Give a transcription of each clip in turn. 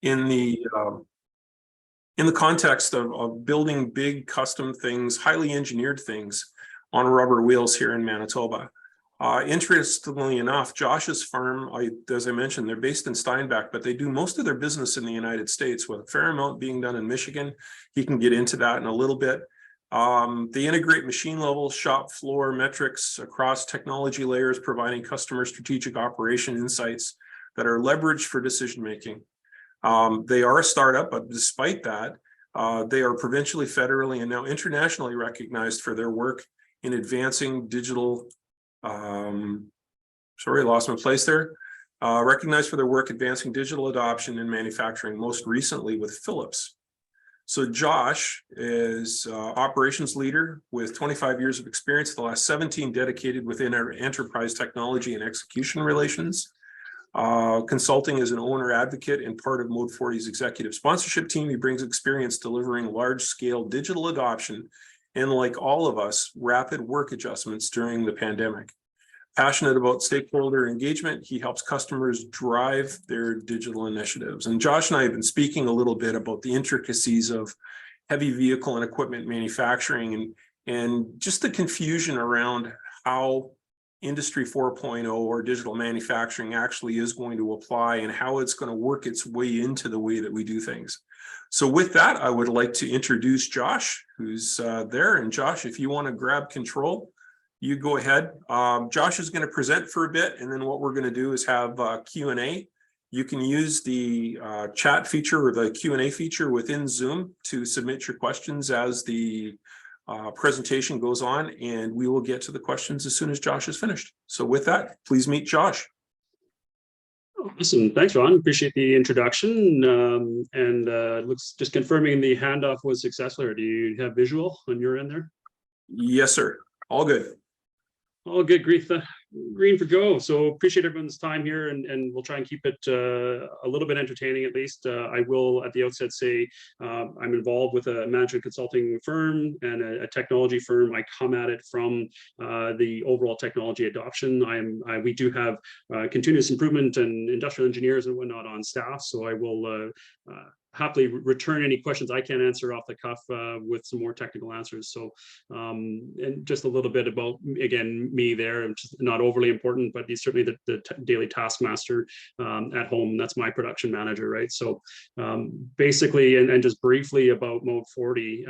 in the context of building big custom things, highly engineered things on rubber wheels here in Manitoba. Interestingly enough, Josh's farm, as I mentioned, they're based in Steinbach, but they do most of their business in the United States, with a fair amount being done in Michigan. He can get into that in a little bit. They integrate machine level, shop floor metrics across technology layers, providing customer strategic operation insights that are leveraged for decision making. They are a startup, but despite that, they are provincially, federally, and now internationally recognized for their work in advancing digital. Sorry, I lost my place there. Recognized for their work advancing digital adoption in manufacturing, most recently with Philips. So Josh is operations leader with 25 years of experience, the last 17 dedicated within our enterprise technology and execution relations. Consulting as an owner advocate and part of Mode 40's executive sponsorship team. He brings experience delivering large-scale digital adoption and, like all of us, rapid work adjustments during the pandemic. Passionate about stakeholder engagement, he helps customers drive their digital initiatives. And Josh and I have been speaking a little bit about the intricacies of heavy vehicle and equipment manufacturing and just the confusion around how Industry 4.0 or digital manufacturing actually is going to apply and how it's going to work its way into the way that we do things. So with that, I would like to introduce Josh, who's there. And Josh, if you want to grab control, you go ahead. Josh is going to present for a bit, and then what we're going to do is have Q&A. You can use the chat feature or the Q&A feature within Zoom to submit your questions as the presentation goes on, and we will get to the questions as soon as Josh is finished. So with that, please meet Josh. Awesome. Thanks, Ron. Appreciate the introduction. Looks just confirming the handoff was successful. Or do you have visual on your end there? Yes, sir. All good. All good. Green for go. So appreciate everyone's time here, and we'll try and keep it a little bit entertaining at least. I will at the outset say I'm involved with a management consulting firm and a technology firm. I come at it from the overall technology adoption. We do have continuous improvement and industrial engineers and whatnot on staff, so I will happily return any questions I can answer off the cuff with some more technical answers. So, and just a little bit about, again, me there. I'm just not overly important, but he's certainly the daily taskmaster at home. That's my production manager, right? So basically, and just briefly about Mode 40,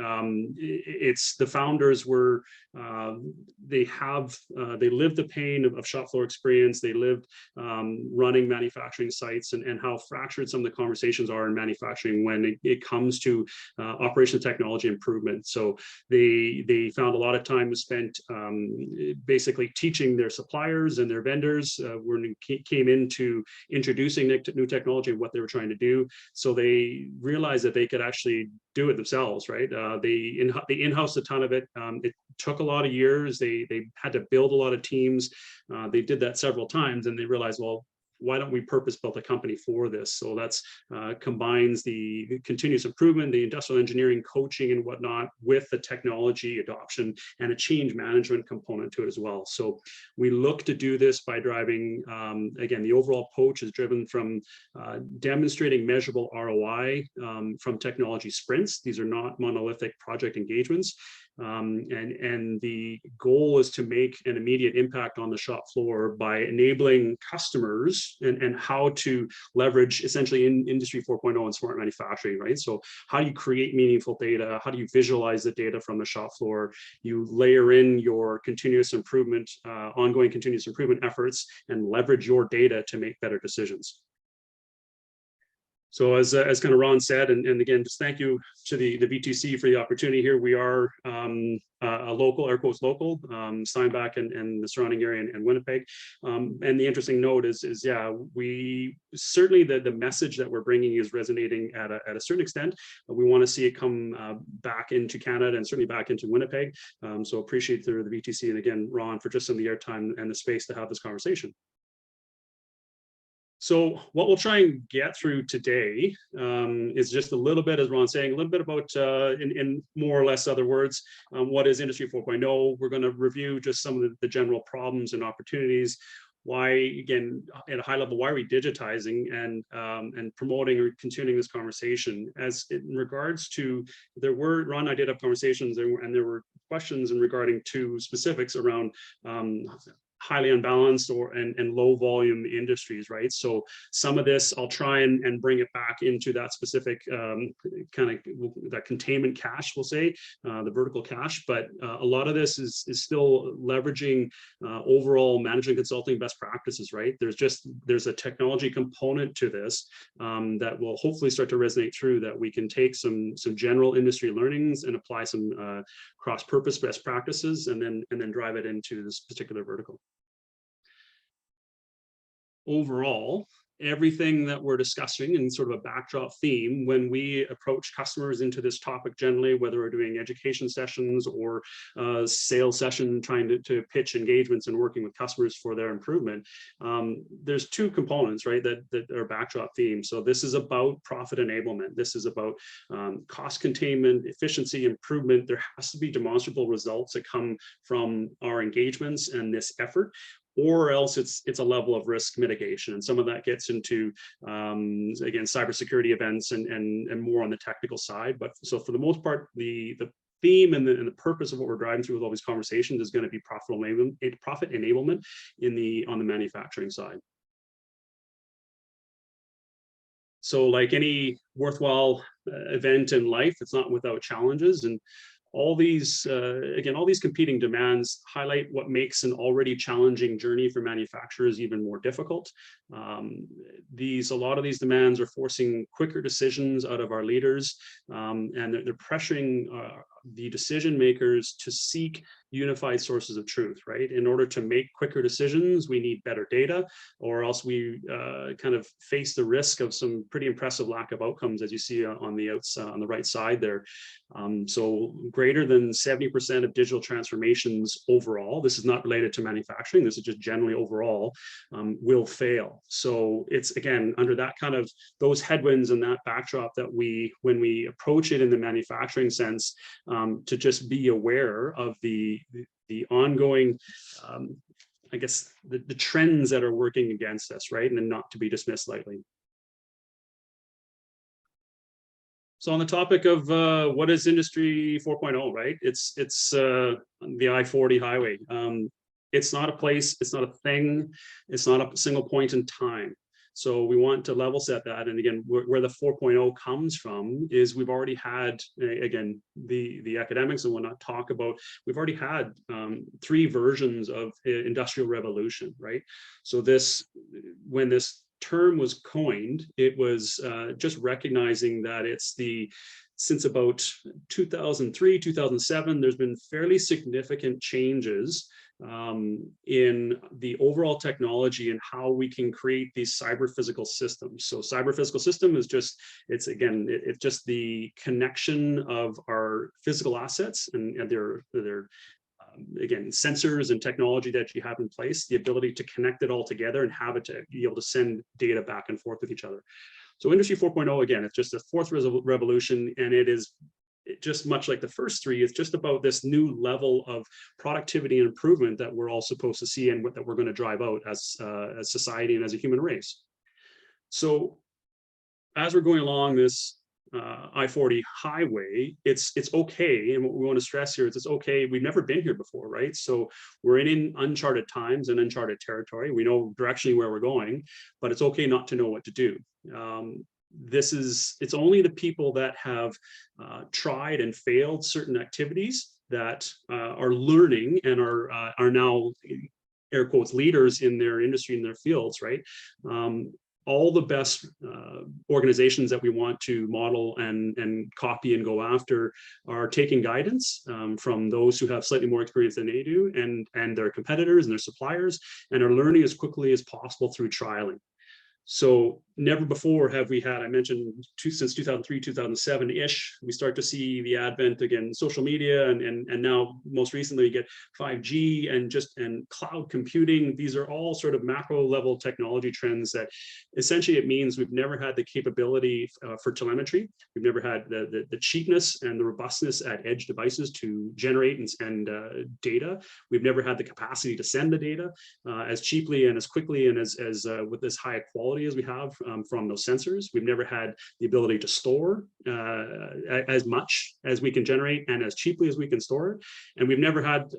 it's the founders were, they lived the pain of shop floor experience. They lived running manufacturing sites and how fractured some of the conversations are in manufacturing when it comes to operational technology improvement. So they found a lot of time was spent basically teaching their suppliers and their vendors when it came into introducing new technology and what they were trying to do. So they realized that they could actually do it themselves, right? They in-housed a ton of it. It took a lot of years. They had to build a lot of teams. They did that several times, and they realized, well, why don't we purpose-built a company for this? So that's combines the continuous improvement, the industrial engineering coaching and whatnot with the technology adoption and a change management component to it as well. So we look to do this by driving, again, the overall approach is driven from demonstrating measurable ROI from technology sprints. These are not monolithic project engagements. And the goal is to make an immediate impact on the shop floor by enabling customers and how to leverage essentially in Industry 4.0 and smart manufacturing, right? So how do you create meaningful data? How do you visualize the data from the shop floor? You layer in your continuous improvement, ongoing continuous improvement efforts, and leverage your data to make better decisions. So as kind of Ron said, and again, just thank you to the VTC for the opportunity here. We are a local, air quotes local, Steinbach and the surrounding area and Winnipeg. And the interesting note is yeah, we certainly the message that we're bringing is resonating at a certain extent. We want to see it come back into Canada and certainly back into Winnipeg. So appreciate the VTC and again, Ron, for just some of the airtime and the space to have this conversation. So what we'll try and get through today is just a little bit, as Ron's saying, a little bit about, in more or less other words, what is Industry 4.0. We're going to review just some of the general problems and opportunities. why, again, at a high level, why are we digitizing and promoting or continuing this conversation? As in regards to, Ron and I did have conversations, and there were questions in regarding to specifics around highly unbalanced and low volume industries, right? So some of this I'll try and bring it back into that specific kind of that containment cache, we'll say, the vertical cache. But a lot of this is still leveraging overall management consulting best practices, right? There's a technology component to this that will hopefully start to resonate through, that we can take some general industry learnings and apply some cross-purpose best practices, and then drive it into this particular vertical. Overall, everything that we're discussing in sort of a backdrop theme, when we approach customers into this topic generally, whether we're doing education sessions or sales session, trying to pitch engagements and working with customers for their improvement, there's two components, right, that are backdrop themes. So this is about profit enablement. This is about cost containment, efficiency improvement. There has to be demonstrable results that come from our engagements and this effort, or else it's a level of risk mitigation. And some of that gets into, again, cybersecurity events and more on the technical side. But so for the most part, the theme and the purpose of what we're driving through with all these conversations is going to be profit enablement on the manufacturing side. So like any worthwhile event in life, it's not without challenges. And all these, again, all these competing demands highlight what makes an already challenging journey for manufacturers even more difficult. A lot of these demands are forcing quicker decisions out of our leaders, and they're pressuring the decision makers to seek unified sources of truth, right? In order to make quicker decisions, we need better data, or else we kind of face the risk of some pretty impressive lack of outcomes, as you see on the right side there. So greater than 70% of digital transformations overall, this is not related to manufacturing, this is just generally overall, will fail. So it's, again, under that kind of those headwinds and that backdrop that when we approach it in the manufacturing sense, to just be aware of the ongoing, I guess, the trends that are working against us, right? And then not to be dismissed lightly. So on the topic of what is Industry 4.0, right? It's the I-40 highway. It's not a place, it's not a thing, it's not a single point in time. So we want to level set that. And again, where the 4.0 comes from is we've already had, again, the academics and whatnot talk about, we've already had 3 versions of industrial revolution, right? So when this term was coined, it was just recognizing that since about 2003, 2007, there's been fairly significant changes in the overall technology and how we can create these cyber physical systems. So cyber physical system is just, it's just the connection of our physical assets and their again, sensors and technology that you have in place, the ability to connect it all together and have it to be able to send data back and forth with each other. So Industry 4.0, again, it's just a 4th revolution, and it is just much like the first 3, it's just about this new level of productivity and improvement that we're all supposed to see and that we're going to drive out as society and as a human race. So as we're going along this I-40 highway, it's okay, and what we want to stress here is it's okay. We've never been here before, right? So we're in uncharted times and uncharted territory. We know directionally where we're going, but it's okay not to know what to do. It's only the people that have tried and failed certain activities that are learning and are now, air quotes, leaders in their industry, in their fields, right? All the best organizations that we want to model and copy and go after are taking guidance from those who have slightly more experience than they do, and their competitors and their suppliers, and are learning as quickly as possible through trialing. So never before have we had, I mentioned since 2003, 2007-ish, we start to see the advent again, social media, and now most recently you get 5G and cloud computing. These are all sort of macro level technology trends that essentially it means we've never had the capability for telemetry. We've never had the cheapness and the robustness at edge devices to generate and data. We've never had the capacity to send the data as cheaply and as quickly and as with as high a quality as we have from those sensors. We've never had the ability to store as much as we can generate and as cheaply as we can store it. And we've never had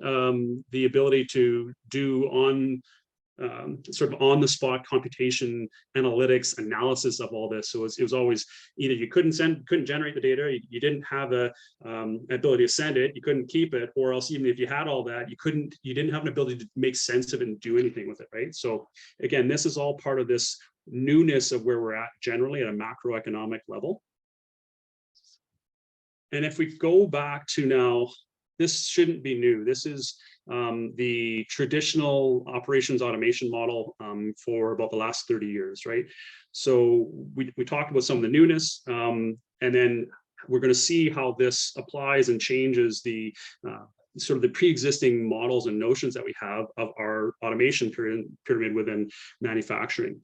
the ability to do sort of on the spot computation, analytics, analysis of all this. So it was always either you couldn't generate the data, you didn't have the ability to send it, you couldn't keep it, or else even if you had all that, you didn't have an ability to make sense of it and do anything with it, right? So again, this is all part of this newness of where we're at generally at a macroeconomic level. And if we go back to now, this shouldn't be new. This is the traditional operations automation model for about the last 30 years, right? So we talked about some of the newness, and then we're going to see how this applies and changes the sort of the pre-existing models and notions that we have of our automation pyramid within manufacturing.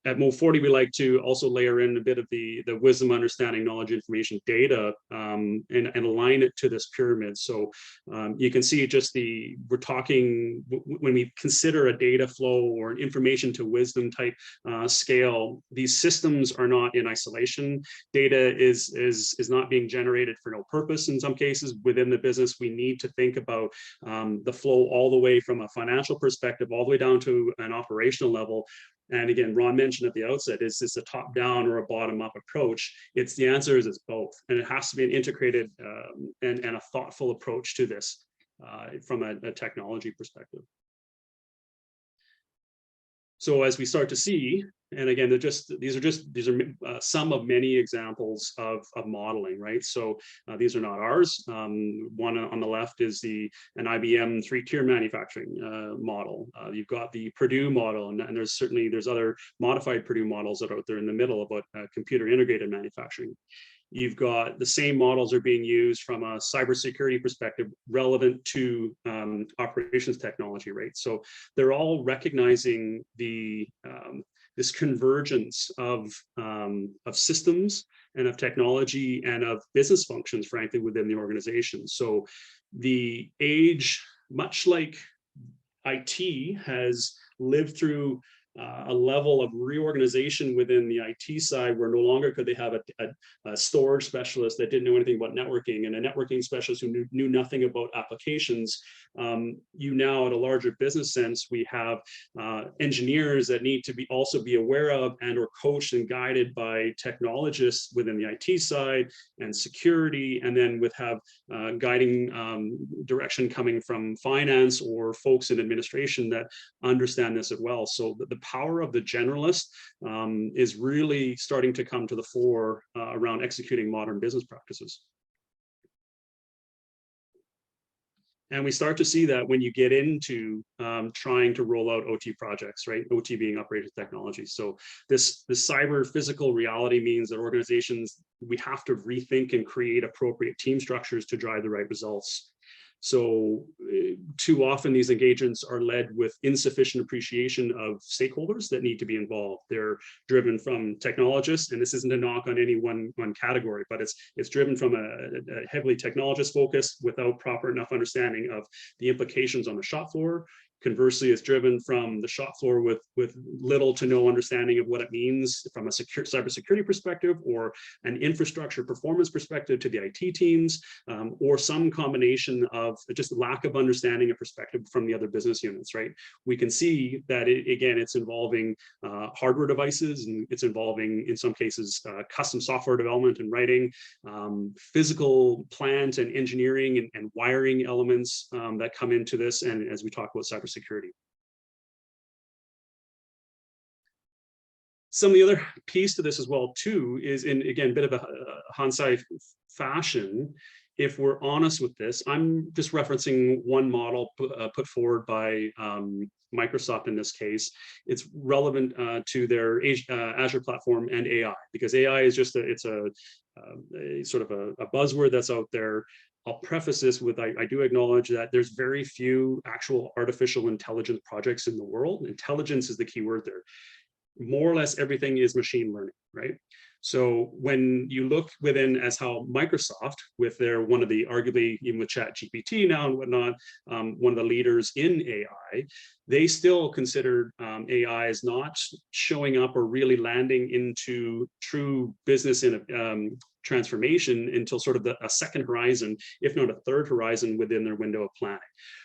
At Mode 40, we like to also layer in a bit of the wisdom, understanding, knowledge, information, data, and align it to this pyramid. So you can see just we're talking, when we consider a data flow or an information to wisdom type scale, these systems are not in isolation. Data is not being generated for no purpose in some cases within the business. We need to think about the flow all the way from a financial perspective, all the way down to an operational level. And again, Ron mentioned at the outset, is this a top-down or a bottom-up approach? The answer is it's both. And it has to be an integrated and a thoughtful approach to this from a technology perspective. So as we start to see, and again, these are some of many examples of modeling, right? So these are not ours. One on the left is an IBM 3-tier manufacturing model. You've got the Purdue model, and there's other modified Purdue models that are out there in the middle about computer integrated manufacturing. You've got the same models are being used from a cybersecurity perspective relevant to operations technology, right? So they're all recognizing this convergence of systems and of technology and of business functions, frankly, within the organization. So the age, much like IT has lived through a level of reorganization within the IT side, where no longer could they have a storage specialist that didn't know anything about networking and a networking specialist who knew nothing about applications. You now, at a larger business sense, we have engineers that need to also be aware of and or coached and guided by technologists within the IT side and security, and then have guiding direction coming from finance or folks in administration that understand this as well. So the power of the generalist is really starting to come to the fore around executing modern business practices. And we start to see that when you get into trying to roll out OT projects, right? OT being operations technology. So this cyber physical reality means that organizations, we have to rethink and create appropriate team structures to drive the right results. So too often these engagements are led with insufficient appreciation of stakeholders that need to be involved. They're driven from technologists, and this isn't a knock on any one category, but it's driven from a heavily technologist focus without proper enough understanding of the implications on the shop floor. Conversely, it's driven from the shop floor with little to no understanding of what it means from a cybersecurity perspective or an infrastructure performance perspective to the IT teams, or some combination of just lack of understanding and perspective from the other business units, right? We can see that, again, it's involving hardware devices, and it's involving, in some cases, custom software development and writing, physical plant and engineering and wiring elements that come into this, and as we talk about cybersecurity. Some of the other piece to this as well too is, in again, a bit of a Hansai fashion, if we're honest with this, I'm just referencing one model put forward by Microsoft in this case. It's relevant to their Azure platform and AI, because AI is just a sort of a buzzword that's out there. I'll preface this with, I do acknowledge that there's very few actual artificial intelligence projects in the world. Intelligence is the key word there. More or less everything is machine learning, right? So when you look within as how Microsoft, with their one of the arguably, even with Chat GPT now and whatnot, one of the leaders in AI, they still consider AI as not showing up or really landing into true business in transformation until sort of a second horizon, if not a third horizon within their window of planning,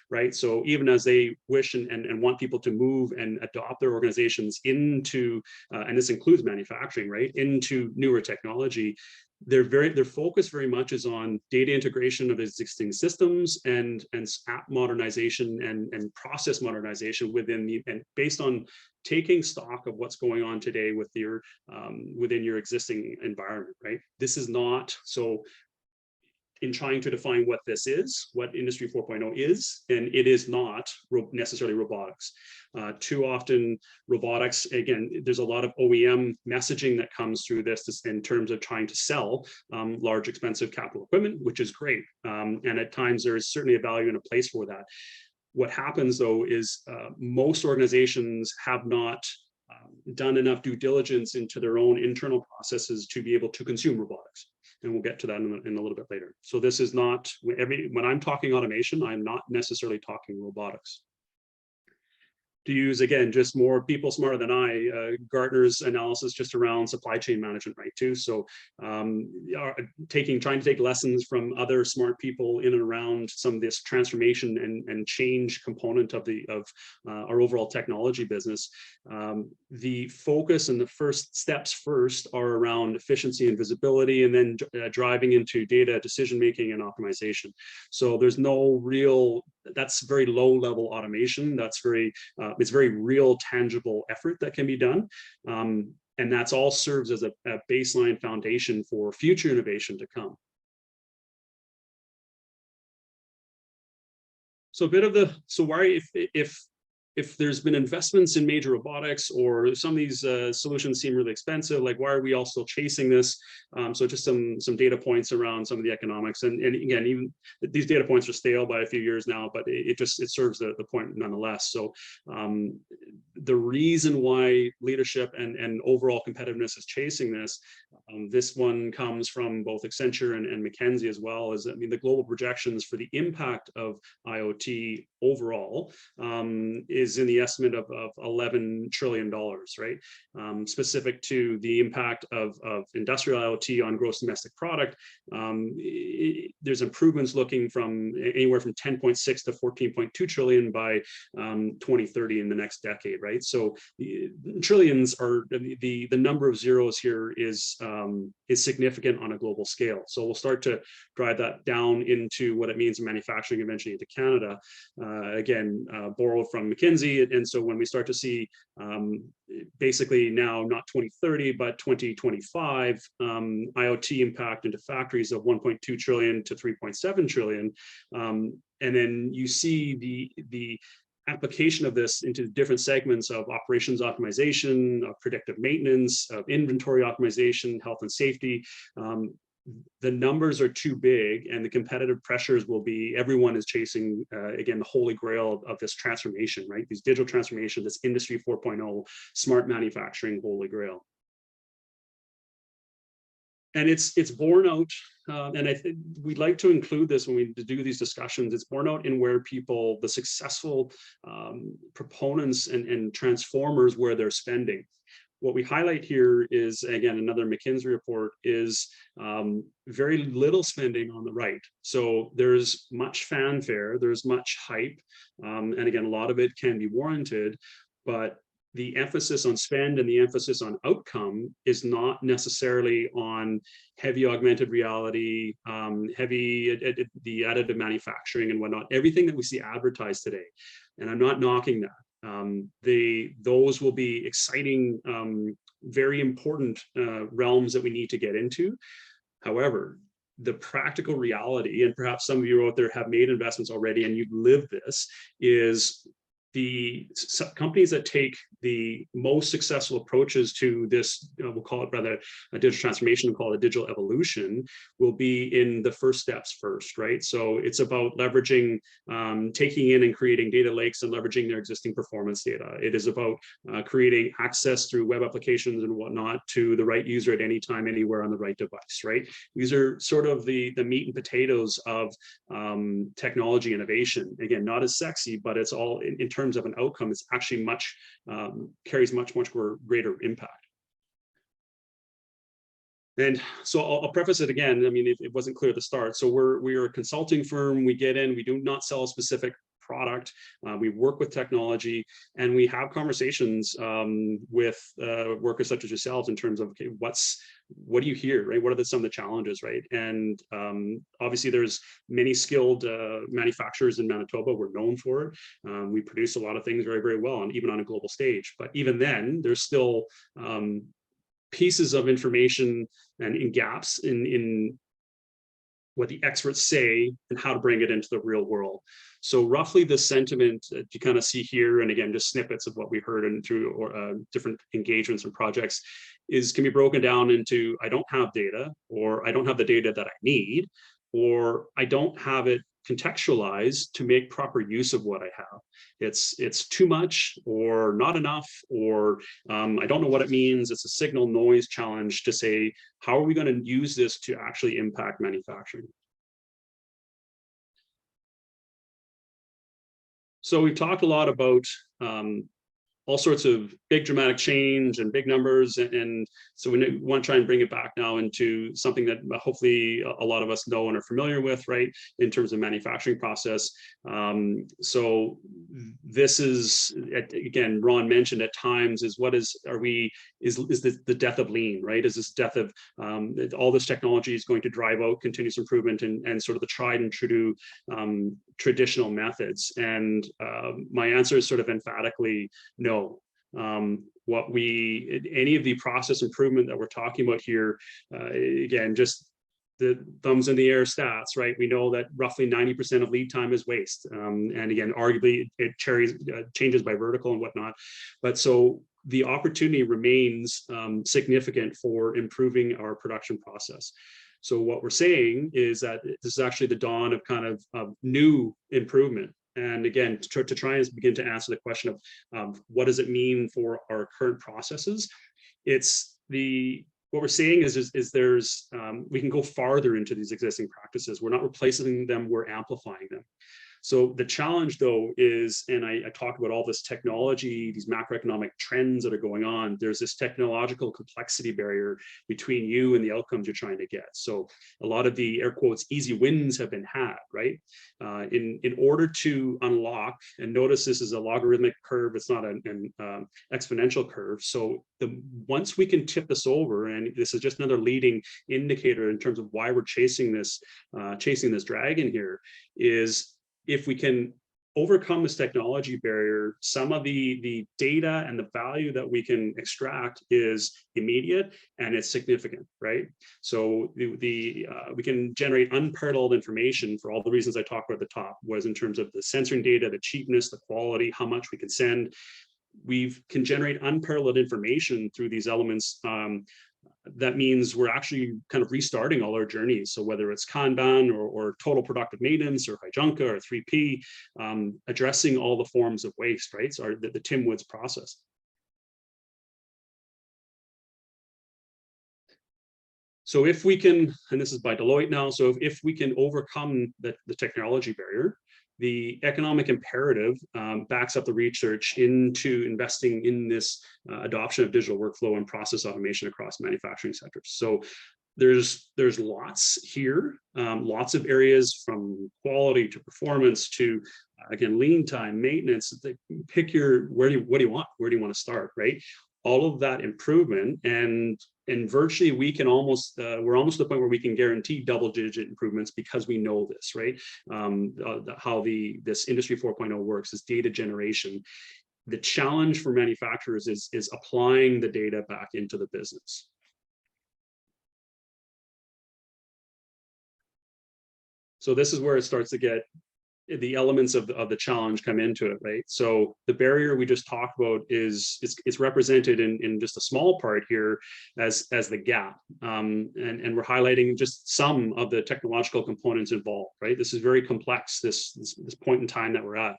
right? So even as they wish and want people to move and adopt their organizations into, and this includes manufacturing, right, into newer technology, their focus very much is on data integration of existing systems and app modernization and process modernization within the, and based on taking stock of what's going on today with your within your existing environment, right? This is not, so in trying to define what this is, what Industry 4.0 is, and it is not necessarily robotics. Too often robotics, again, there's a lot of OEM messaging that comes through this in terms of trying to sell large, expensive capital equipment, which is great. And at times there is certainly a value and a place for that. What happens though is most organizations have not done enough due diligence into their own internal processes to be able to consume robotics. And we'll get to that in a little bit later. So this is not, when I'm talking automation, I'm not necessarily talking robotics. To use, again, just more people smarter than I, Gartner's analysis just around supply chain management, right, too. So trying to take lessons from other smart people in and around some of this transformation and change component of our overall technology business. The focus and the first steps are around efficiency and visibility, and then driving into data decision-making and optimization. So there's no real, that's very low level automation. That's very, it's very real, tangible effort that can be done. And that's all serves as a baseline foundation for future innovation to come. So a bit of the, so why, if there's been investments in major robotics, or some of these solutions seem really expensive, like why are we all still chasing this? So just some data points around some of the economics, and again, even these data points are stale by a few years now, but it serves the point nonetheless. So the reason why leadership and overall competitiveness is chasing this, this one comes from both Accenture and McKinsey as well, is, I mean, the global projections for the impact of IoT overall is in the estimate of $11 trillion, right? Specific to the impact of industrial IoT on gross domestic product, there's improvements looking from anywhere from 10.6 to 14.2 trillion by 2030 in the next decade, right? So trillions are, the number of zeros here is significant on a global scale. So we'll start to drive that down into what it means in manufacturing, eventually into Canada. Again, borrowed from McKinsey. And so when we start to see basically now not 2030, but 2025, IoT impact into factories of 1.2 trillion to 3.7 trillion. And then you see the application of this into different segments of operations optimization, of predictive maintenance, of inventory optimization, health and safety. The numbers are too big, and the competitive pressures will be, everyone is chasing, again, the holy grail of this transformation, right? These digital transformation, this Industry 4.0, smart manufacturing holy grail. And it's borne out, and I think we'd like to include this when we do these discussions. It's borne out in where people, the successful proponents and transformers, where they're spending. What we highlight here is, again, another McKinsey report, is very little spending on the right. So there's much fanfare, there's much hype, and again, a lot of it can be warranted, but the emphasis on spend and the emphasis on outcome is not necessarily on heavy augmented reality, heavy the additive manufacturing and whatnot, everything that we see advertised today. And I'm not knocking that. Those will be exciting, very important realms that we need to get into. However, the practical reality, and perhaps some of you out there have made investments already and you've lived this, is the companies that take the most successful approaches to this, we'll call it rather a digital transformation, we'll call it a digital evolution, will be in the first steps first, right? So it's about leveraging, taking in and creating data lakes and leveraging their existing performance data. It is about creating access through web applications and whatnot to the right user at any time, anywhere on the right device, right? These are sort of the meat and potatoes of technology innovation. Again, not as sexy, but it's all in terms of an outcome, it's actually much carries much greater impact. And so I'll preface it again. I mean, it wasn't clear at the start. So we're a consulting firm. We get in, we do not sell a specific product. We work with technology, and we have conversations with workers such as yourselves in terms of, okay, what do you hear, right? What are some of the challenges, right? And obviously there's many skilled manufacturers in Manitoba. We're known for it. We produce a lot of things very well, and even on a global stage. But even then, there's still pieces of information and gaps in what the experts say and how to bring it into the real world. So roughly the sentiment that you kind of see here, and again, just snippets of what we heard and through different engagements and projects, can be broken down into, I don't have data, or I don't have the data that I need, or I don't have it contextualized to make proper use of what I have. It's too much or not enough, or I don't know what it means. It's a signal noise challenge to say, how are we going to use this to actually impact manufacturing? So we've talked a lot about all sorts of big dramatic change and big numbers. And so we want to try and bring it back now into something that hopefully a lot of us know and are familiar with, right, in terms of manufacturing process. So this is, again, Ron mentioned at times, is the death of lean, right? Is this death of all this technology is going to drive out continuous improvement and sort of the tried and true traditional methods? And my answer is sort of emphatically no. Any of the process improvement that we're talking about here, again, just the thumbs in the air stats, right? We know that roughly 90% of lead time is waste. And again, arguably it changes by vertical and whatnot. But so the opportunity remains significant for improving our production process. So what we're saying is that this is actually the dawn of kind of new improvement. And again, to try and begin to answer the question of what does it mean for our current processes? What we're saying is there's we can go farther into these existing practices. We're not replacing them, we're amplifying them. So the challenge, though, is, and I talk about all this technology, these macroeconomic trends that are going on, there's this technological complexity barrier between you and the outcomes you're trying to get. So a lot of the air quotes easy wins have been had, right? In order to unlock, and notice this is a logarithmic curve, it's not an exponential curve. So once we can tip this over, and this is just another leading indicator in terms of why we're chasing this dragon here, is if we can overcome this technology barrier, some of the data and the value that we can extract is immediate and it's significant, right? So we can generate unparalleled information for all the reasons I talked about at the top, was in terms of the censoring data, the cheapness, the quality, how much we can send. We can generate unparalleled information through these elements. That means we're actually kind of restarting all our journeys. So whether it's Kanban or total productive maintenance or Hijunka or 3P, addressing all the forms of waste, right? So the Tim Woods process. So if we can, and this is by Deloitte now, so if we can overcome the technology barrier, the economic imperative backs up the research into investing in this adoption of digital workflow and process automation across manufacturing sectors. So there's lots here, lots of areas from quality to performance to, again, lean time, maintenance. Pick what do you want? Where do you want to start, right? All of that improvement, and virtually we can almost we're almost to the point where we can guarantee double-digit improvements because we know this, right? How this industry 4.0 works is data generation. The challenge for manufacturers is applying the data back into the business. So this is where it starts to get the elements of the challenge come into it, right? So the barrier we just talked about is it's represented in just a small part here as the gap, and we're highlighting just some of the technological components involved, right? This is very complex, this point in time that we're at.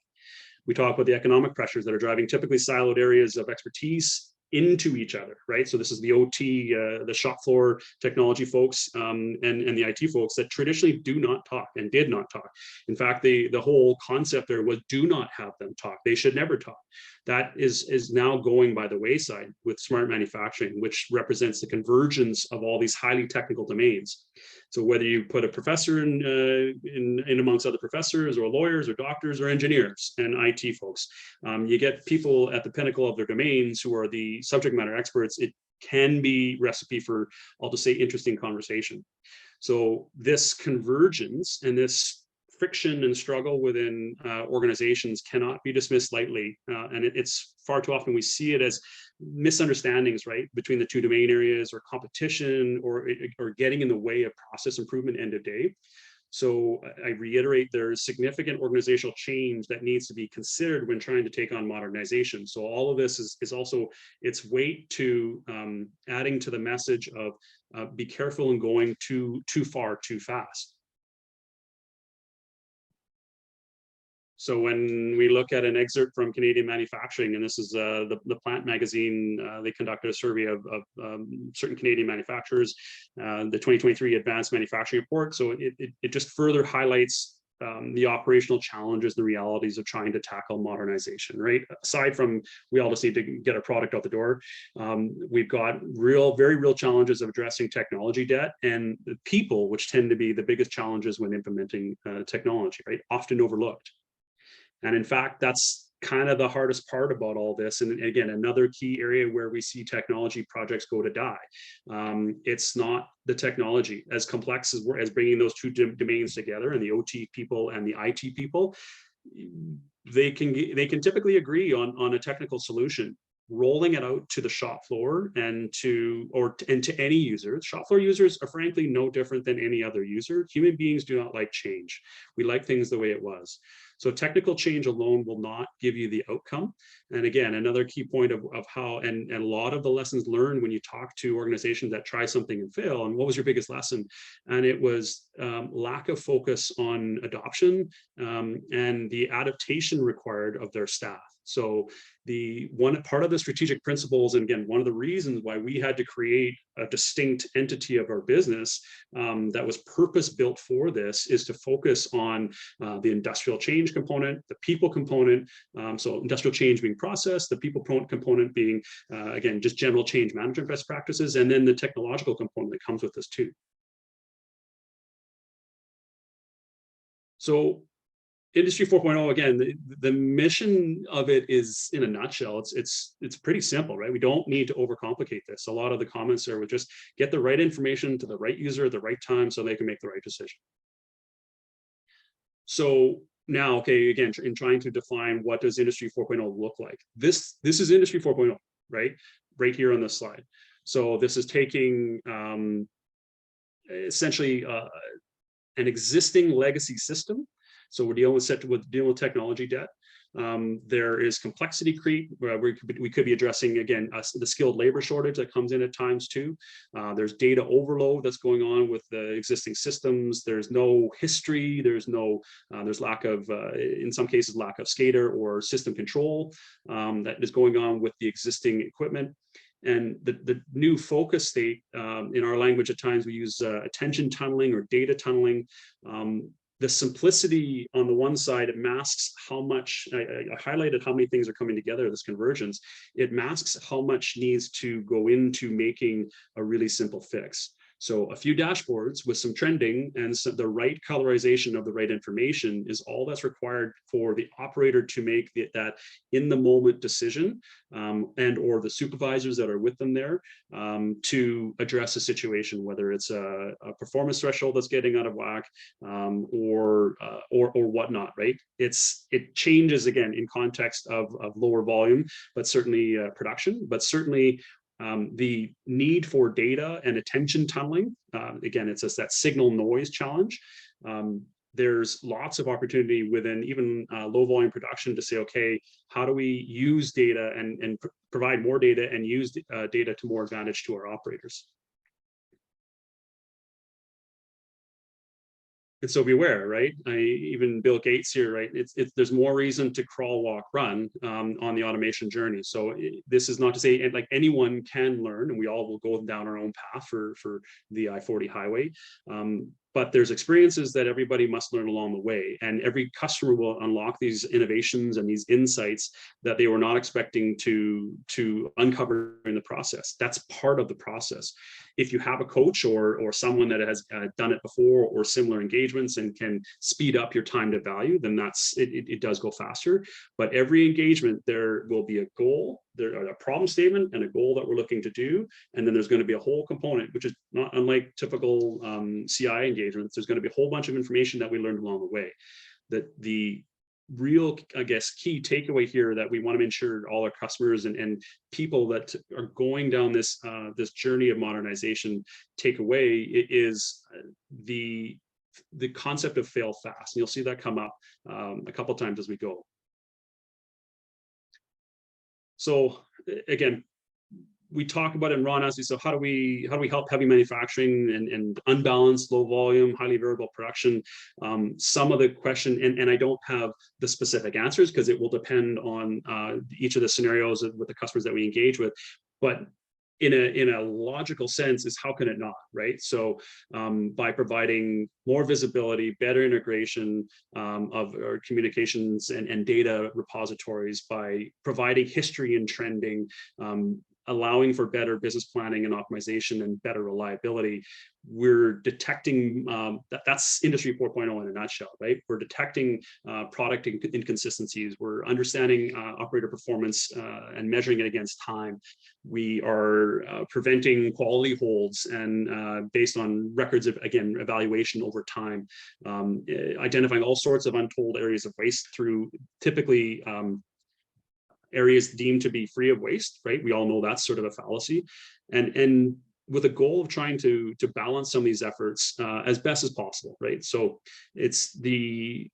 We talk about the economic pressures that are driving typically siloed areas of expertise into each other, right? So this is the OT, the shop floor technology folks, and the IT folks that traditionally do not talk and did not talk. In fact, the whole concept there was do not have them talk. They should never talk. That is now going by the wayside with smart manufacturing, which represents the convergence of all these highly technical domains. So whether you put a professor in amongst other professors or lawyers or doctors or engineers and IT folks, you get people at the pinnacle of their domains who are the subject matter experts. It can be recipe for, I'll just say, interesting conversation. So this convergence and this friction and struggle within organizations cannot be dismissed lightly. And it's far too often we see it as misunderstandings, right, between the two domain areas, or competition, or getting in the way of process improvement end of day. So I reiterate, there's significant organizational change that needs to be considered when trying to take on modernization. So all of this is also its weight to adding to the message of be careful in going too far too fast. So when we look at an excerpt from Canadian Manufacturing, and this is the Plant magazine, they conducted a survey of certain Canadian manufacturers, the 2023 Advanced Manufacturing Report. So it just further highlights the operational challenges, the realities of trying to tackle modernization, right? Aside from we all just need to get our product out the door, we've got very real challenges of addressing technology debt and the people, which tend to be the biggest challenges when implementing technology, right? Often overlooked. And in fact, that's kind of the hardest part about all this. And again, another key area where we see technology projects go to die. It's not the technology, as complex as bringing those two domains together, and the OT people and the IT people, they can typically agree on a technical solution. Rolling it out to the shop floor and to any user. Shop floor users are frankly no different than any other user. Human beings do not like change. We like things the way it was. So technical change alone will not give you the outcome. And again, another key point of how, and a lot of the lessons learned when you talk to organizations that try something and fail, and what was your biggest lesson? And it was lack of focus on adoption and the adaptation required of their staff. So the one part of the strategic principles, and again, one of the reasons why we had to create a distinct entity of our business that was purpose built for this, is to focus on the industrial change component, the people component. So industrial change being process, the people component being, again, just general change management best practices, and then the technological component that comes with this too. So Industry 4.0, again, the mission of it is, in a nutshell, it's pretty simple, right? We don't need to overcomplicate this. A lot of the comments are with just get the right information to the right user at the right time so they can make the right decision. So now, okay, again, in trying to define what does Industry 4.0 look like, this is Industry 4.0, right? Right here on this slide. So this is taking essentially an existing legacy system. So we're dealing with technology debt. There is complexity creep, where we could be addressing, again, the skilled labor shortage that comes in at times too. There's data overload that's going on with the existing systems. There's no history. There's lack of, in some cases, lack of SCADA or system control that is going on with the existing equipment. And the new focus state, in our language at times we use attention tunneling or data tunneling. The simplicity on the one side, it masks how much, I highlighted how many things are coming together, this convergence. It masks how much needs to go into making a really simple fix. So a few dashboards with some trending and the right colorization of the right information is all that's required for the operator to make that in the moment decision, and or the supervisors that are with them there to address a situation, whether it's a performance threshold that's getting out of whack or whatnot, right? It changes again in context of lower volume, but certainly production, but certainly the need for data and attention tunneling. Again, it's just that signal noise challenge. there's lots of opportunity within even low volume production to say, okay, how do we use data and provide more data and use data to more advantage to our operators? And so beware, right? Even Bill Gates here, right? There's more reason to crawl, walk, run on the automation journey. So this is not to say like anyone can learn, and we all will go down our own path for the I-40 highway. But there's experiences that everybody must learn along the way, and every customer will unlock these innovations and these insights that they were not expecting to uncover in the process. That's part of the process. If you have a coach or someone that has done it before or similar engagements and can speed up your time to value, then it does go faster. But every engagement, there will be a goal, there a problem statement and a goal that we're looking to do. And then there's going to be a whole component, which is not unlike typical CI engagements. There's going to be a whole bunch of information that we learned along the way. That the real, I guess, key takeaway here that we want to ensure all our customers and people that are going down this this journey of modernization take away is the concept of fail fast. And you'll see that come up a couple times as we go. So again, we talk about it in Ron Ashley. So how do we help heavy manufacturing and unbalanced, low volume, highly variable production? Some of the question, and I don't have the specific answers because it will depend on each of the scenarios with the customers that we engage with. But in a logical sense is how can it not, right? So by providing more visibility, better integration of our communications and data repositories, by providing history and trending, allowing for better business planning and optimization and better reliability, we're detecting that's industry 4.0 in a nutshell, right? We're detecting product inconsistencies. We're understanding operator performance and measuring it against time. We are preventing quality holds and based on records of, again, evaluation over time, identifying all sorts of untold areas of waste through typically areas deemed to be free of waste, right? We all know that's sort of a fallacy. And with a goal of trying to balance some of these efforts as best as possible, right? So it's the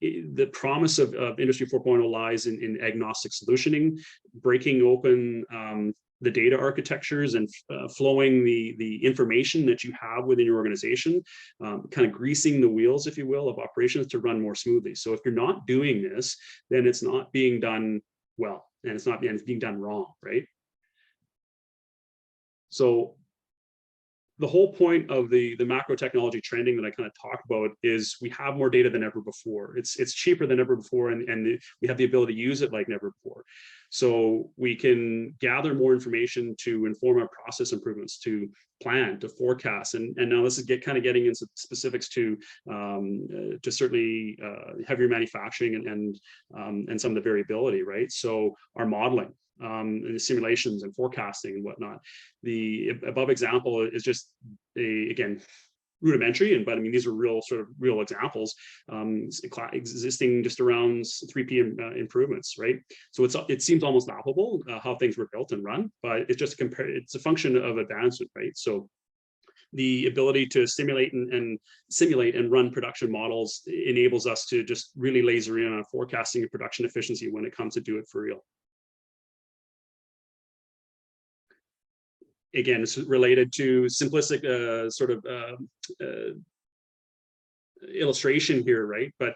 promise of Industry 4.0 lies in agnostic solutioning, breaking open the data architectures and flowing the information that you have within your organization, kind of greasing the wheels, if you will, of operations to run more smoothly. So if you're not doing this, then it's not being done well, and it's being done wrong, right? So the whole point of the macro technology trending that I kind of talked about is we have more data than ever before. It's cheaper than ever before, and we have the ability to use it like never before. So we can gather more information to inform our process improvements, to plan, to forecast, and now this is getting into specifics to certainly heavier manufacturing and some of the variability, right? So our modeling. And the simulations and forecasting and whatnot. The above example is just again, rudimentary, but I mean, these are real examples, existing just around 3P improvements, right? So it seems almost laughable how things were built and run, but it's just it's a function of advancement, right? So the ability to simulate and run production models enables us to just really laser in on forecasting and production efficiency when it comes to do it for real. Again, it's related to simplistic illustration here, right? But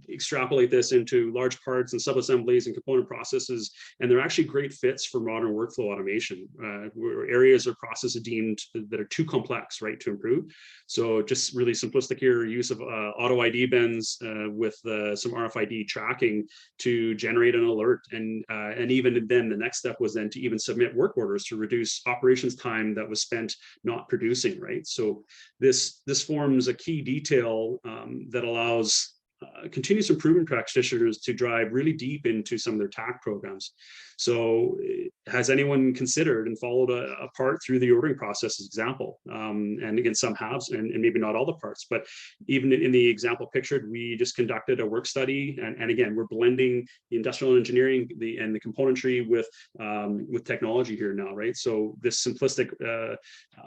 extrapolate this into large parts and subassemblies and component processes, and they're actually great fits for modern workflow automation, where areas or processes deemed that are too complex, right, to improve. So just really simplistic here, use of auto ID bins with some RFID tracking to generate an alert, and even then the next step was then to even submit work orders to reduce operations time that was spent not producing, right? So this forms a key detail that allows continuous improvement practitioners to drive really deep into some of their TAC programs. So has anyone considered and followed a part through the ordering process as example? And again, some have, and maybe not all the parts, but even in the example pictured, we just conducted a work study. And again, we're blending the industrial engineering and the componentry with technology here now, right? So this simplistic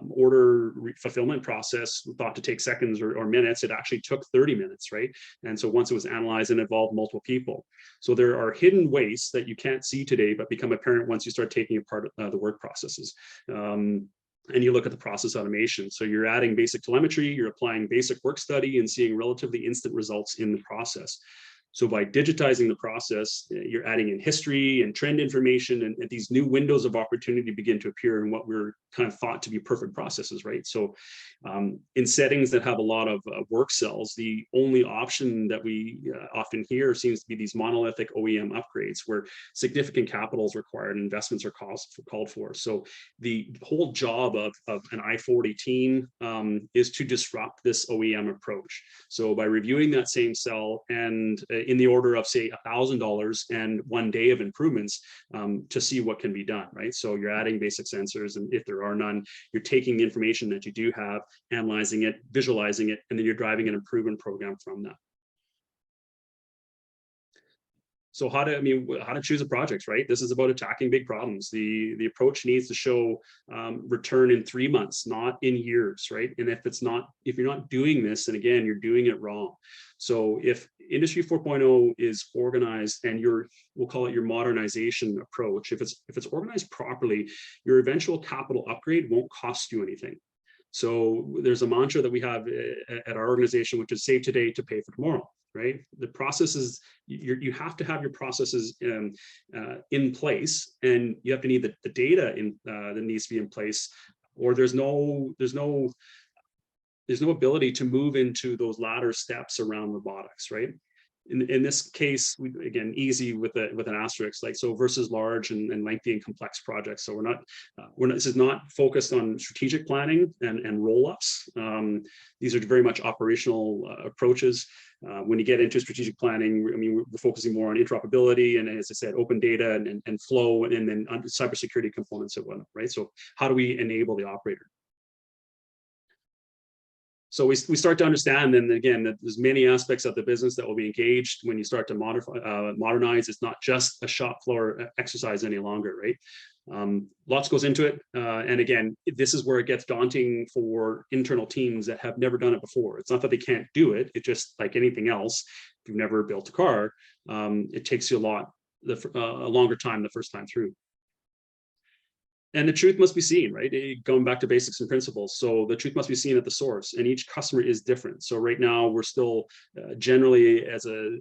order fulfillment process thought to take seconds or minutes, it actually took 30 minutes, right? And so once it was analyzed and involved multiple people. So there are hidden wastes that you can't see today, but become apparent once you start taking apart the work processes. And you look at the process automation. So you're adding basic telemetry, you're applying basic work study and seeing relatively instant results in the process. So by digitizing the process, you're adding in history and trend information, and these new windows of opportunity begin to appear in what we're kind of thought to be perfect processes, right? So in settings that have a lot of work cells, the only option that we often hear seems to be these monolithic OEM upgrades where significant capital is required and investments are called for. So the whole job of an I-40 team is to disrupt this OEM approach. So by reviewing that same cell and in the order of say $1,000 and 1 day of improvements to see what can be done, right? So you're adding basic sensors, and if there are none, you're taking the information that you do have, analyzing it, visualizing it, and then you're driving an improvement program from that. So how to choose a project, right? This is about attacking big problems. The approach needs to show return in 3 months, not in years, right? And if you're not doing this, then again, you're doing it wrong. So if Industry 4.0 is organized and we'll call it your modernization approach, if it's organized properly, your eventual capital upgrade won't cost you anything. So there's a mantra that we have at our organization, which is save today to pay for tomorrow, right? The processes, you have to have your processes in place, and you have to need the data that needs to be in place, or there's no ability to move into those latter steps around robotics, right? In this case, again, easy with an asterisk, like so versus large and lengthy and complex projects. So this is not focused on strategic planning and roll-ups. These are very much operational approaches. When you get into strategic planning, I mean, we're focusing more on interoperability and, as I said, open data and flow, and then cybersecurity components of one, right? So how do we enable the operator? So we start to understand, and again, that there's many aspects of the business that will be engaged when you start to modernize. It's not just a shop floor exercise any longer, right? Lots goes into it. And again, this is where it gets daunting for internal teams that have never done it before. It's not that they can't do it. It's just like anything else. If you've never built a car, it takes you a longer time the first time through. And the truth must be seen, right? Going back to basics and principles. So the truth must be seen at the source, and each customer is different. So right now we're still generally as an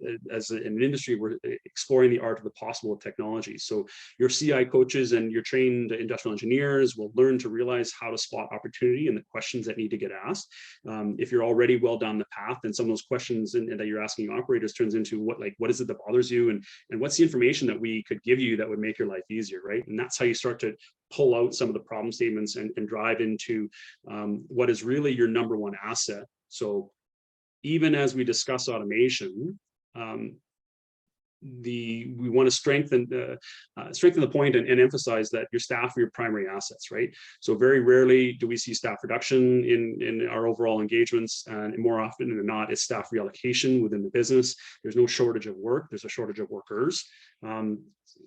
industry, we're exploring the art of the possible with technology. So your CI coaches and your trained industrial engineers will learn to realize how to spot opportunity and the questions that need to get asked. If you're already well down the path, then some of those questions that you're asking operators turns into what is it that bothers you, and what's the information that we could give you that would make your life easier, right? And that's how you start to pull out some of the problem statements and drive into what is really your number one asset. So even as we discuss automation, we want to strengthen the point and emphasize that your staff are your primary assets, right? So very rarely do we see staff reduction in our overall engagements, and more often than not, it's staff reallocation within the business. There's no shortage of work, there's a shortage of workers.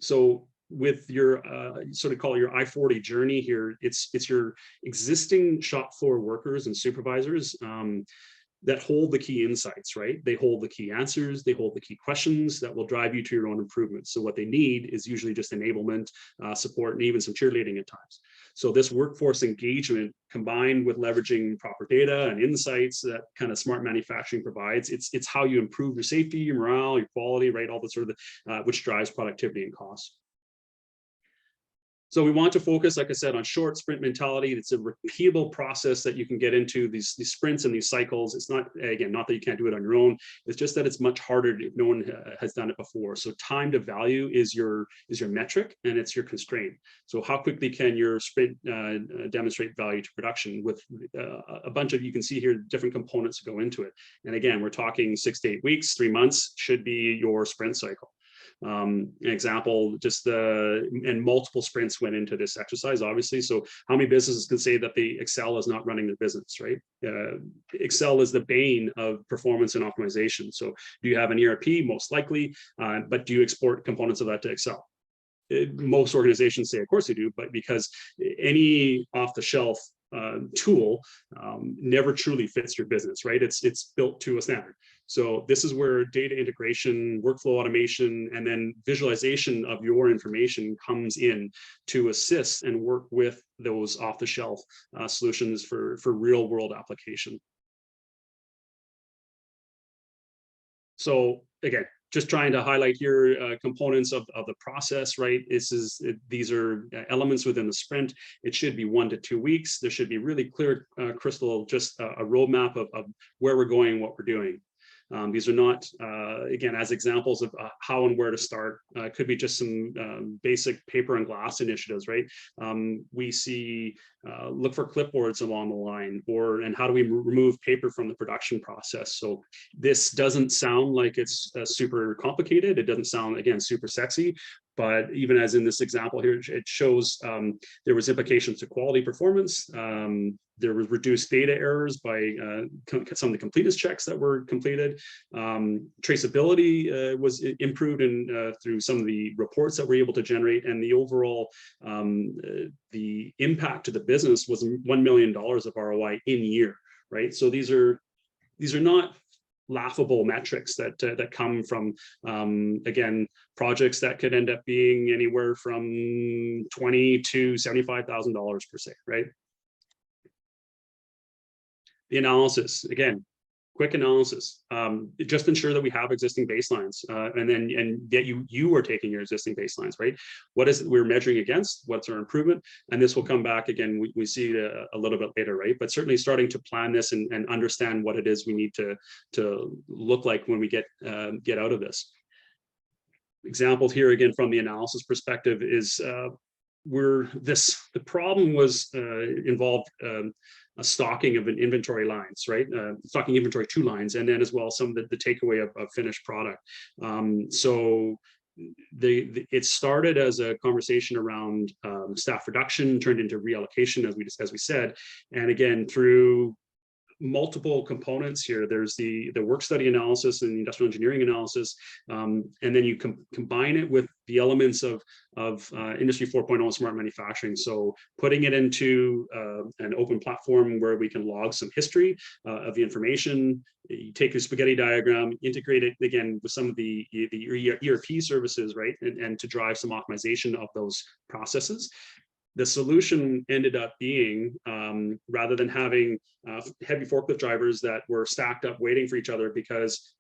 So with your sort of call your I-40 journey here, it's your existing shop floor workers and supervisors that hold the key insights, right? They hold the key answers, they hold the key questions that will drive you to your own improvements. So what they need is usually just enablement, support, and even some cheerleading at times. So this workforce engagement combined with leveraging proper data and insights that kind of smart manufacturing provides, it's how you improve your safety, your morale, your quality, right? All the sort of which drives productivity and costs. So we want to focus, like I said, on short sprint mentality. It's a repeatable process that you can get into these sprints and these cycles. It's not, again, not that you can't do it on your own. It's just that it's much harder if no one has done it before. So time to value is your metric, and it's your constraint. So how quickly can your sprint demonstrate value to production with a bunch of, you can see here, different components go into it. And again, we're talking 6 to 8 weeks, 3 months should be your sprint cycle. An example, and multiple sprints went into this exercise, obviously. So how many businesses can say that the Excel is not running their business, right? Excel is the bane of performance and optimization. So do you have an ERP? Most likely, but do you export components of that to Excel? Most organizations say, of course they do, but because any off-the-shelf tool never truly fits your business, right? It's built to a standard. So this is where data integration, workflow automation, and then visualization of your information comes in to assist and work with those off-the-shelf solutions for real-world application. So again, just trying to highlight here components of the process, right? These are elements within the sprint. It should be 1 to 2 weeks. There should be really clear, crystal, just a roadmap of where we're going, what we're doing. These are not, again, as examples of how and where to start. Could be just some basic paper and glass initiatives, right? We see, look for clipboards along the line, and how do we remove paper from the production process? So this doesn't sound like it's super complicated. It doesn't sound, again, super sexy. But even as in this example here, it shows there was implications to quality performance. There was reduced data errors by some of the completeness checks that were completed. Traceability was improved through some of the reports that we're able to generate, and the overall the impact to the business was $1 million of ROI in year, right? So these are not laughable metrics that come from again, projects that could end up being anywhere from $20,000 to $75,000 per se, right? The analysis, again, quick analysis. Just ensure that we have existing baselines, and that you are taking your existing baselines, right? What is it we're measuring against? What's our improvement? And this will come back again. We see it a little bit later, right? But certainly starting to plan this and understand what it is we need to look like when we get out of this. Examples here again from the analysis perspective is the problem was involved a stocking of an inventory lines, right? Stocking inventory 2 lines, and then as well some of the takeaway of finished product. So it started as a conversation around staff reduction, turned into reallocation, as we said, and again through multiple components here. There's the work study analysis and industrial engineering analysis, and then you combine it with the elements of Industry 4.0 smart manufacturing. So putting it into an open platform where we can log some history of the information. You take a spaghetti diagram, integrate it again with some of the ERP services, right, and to drive some optimization of those processes. The solution ended up being, rather than having heavy forklift drivers that were stacked up waiting for each other, because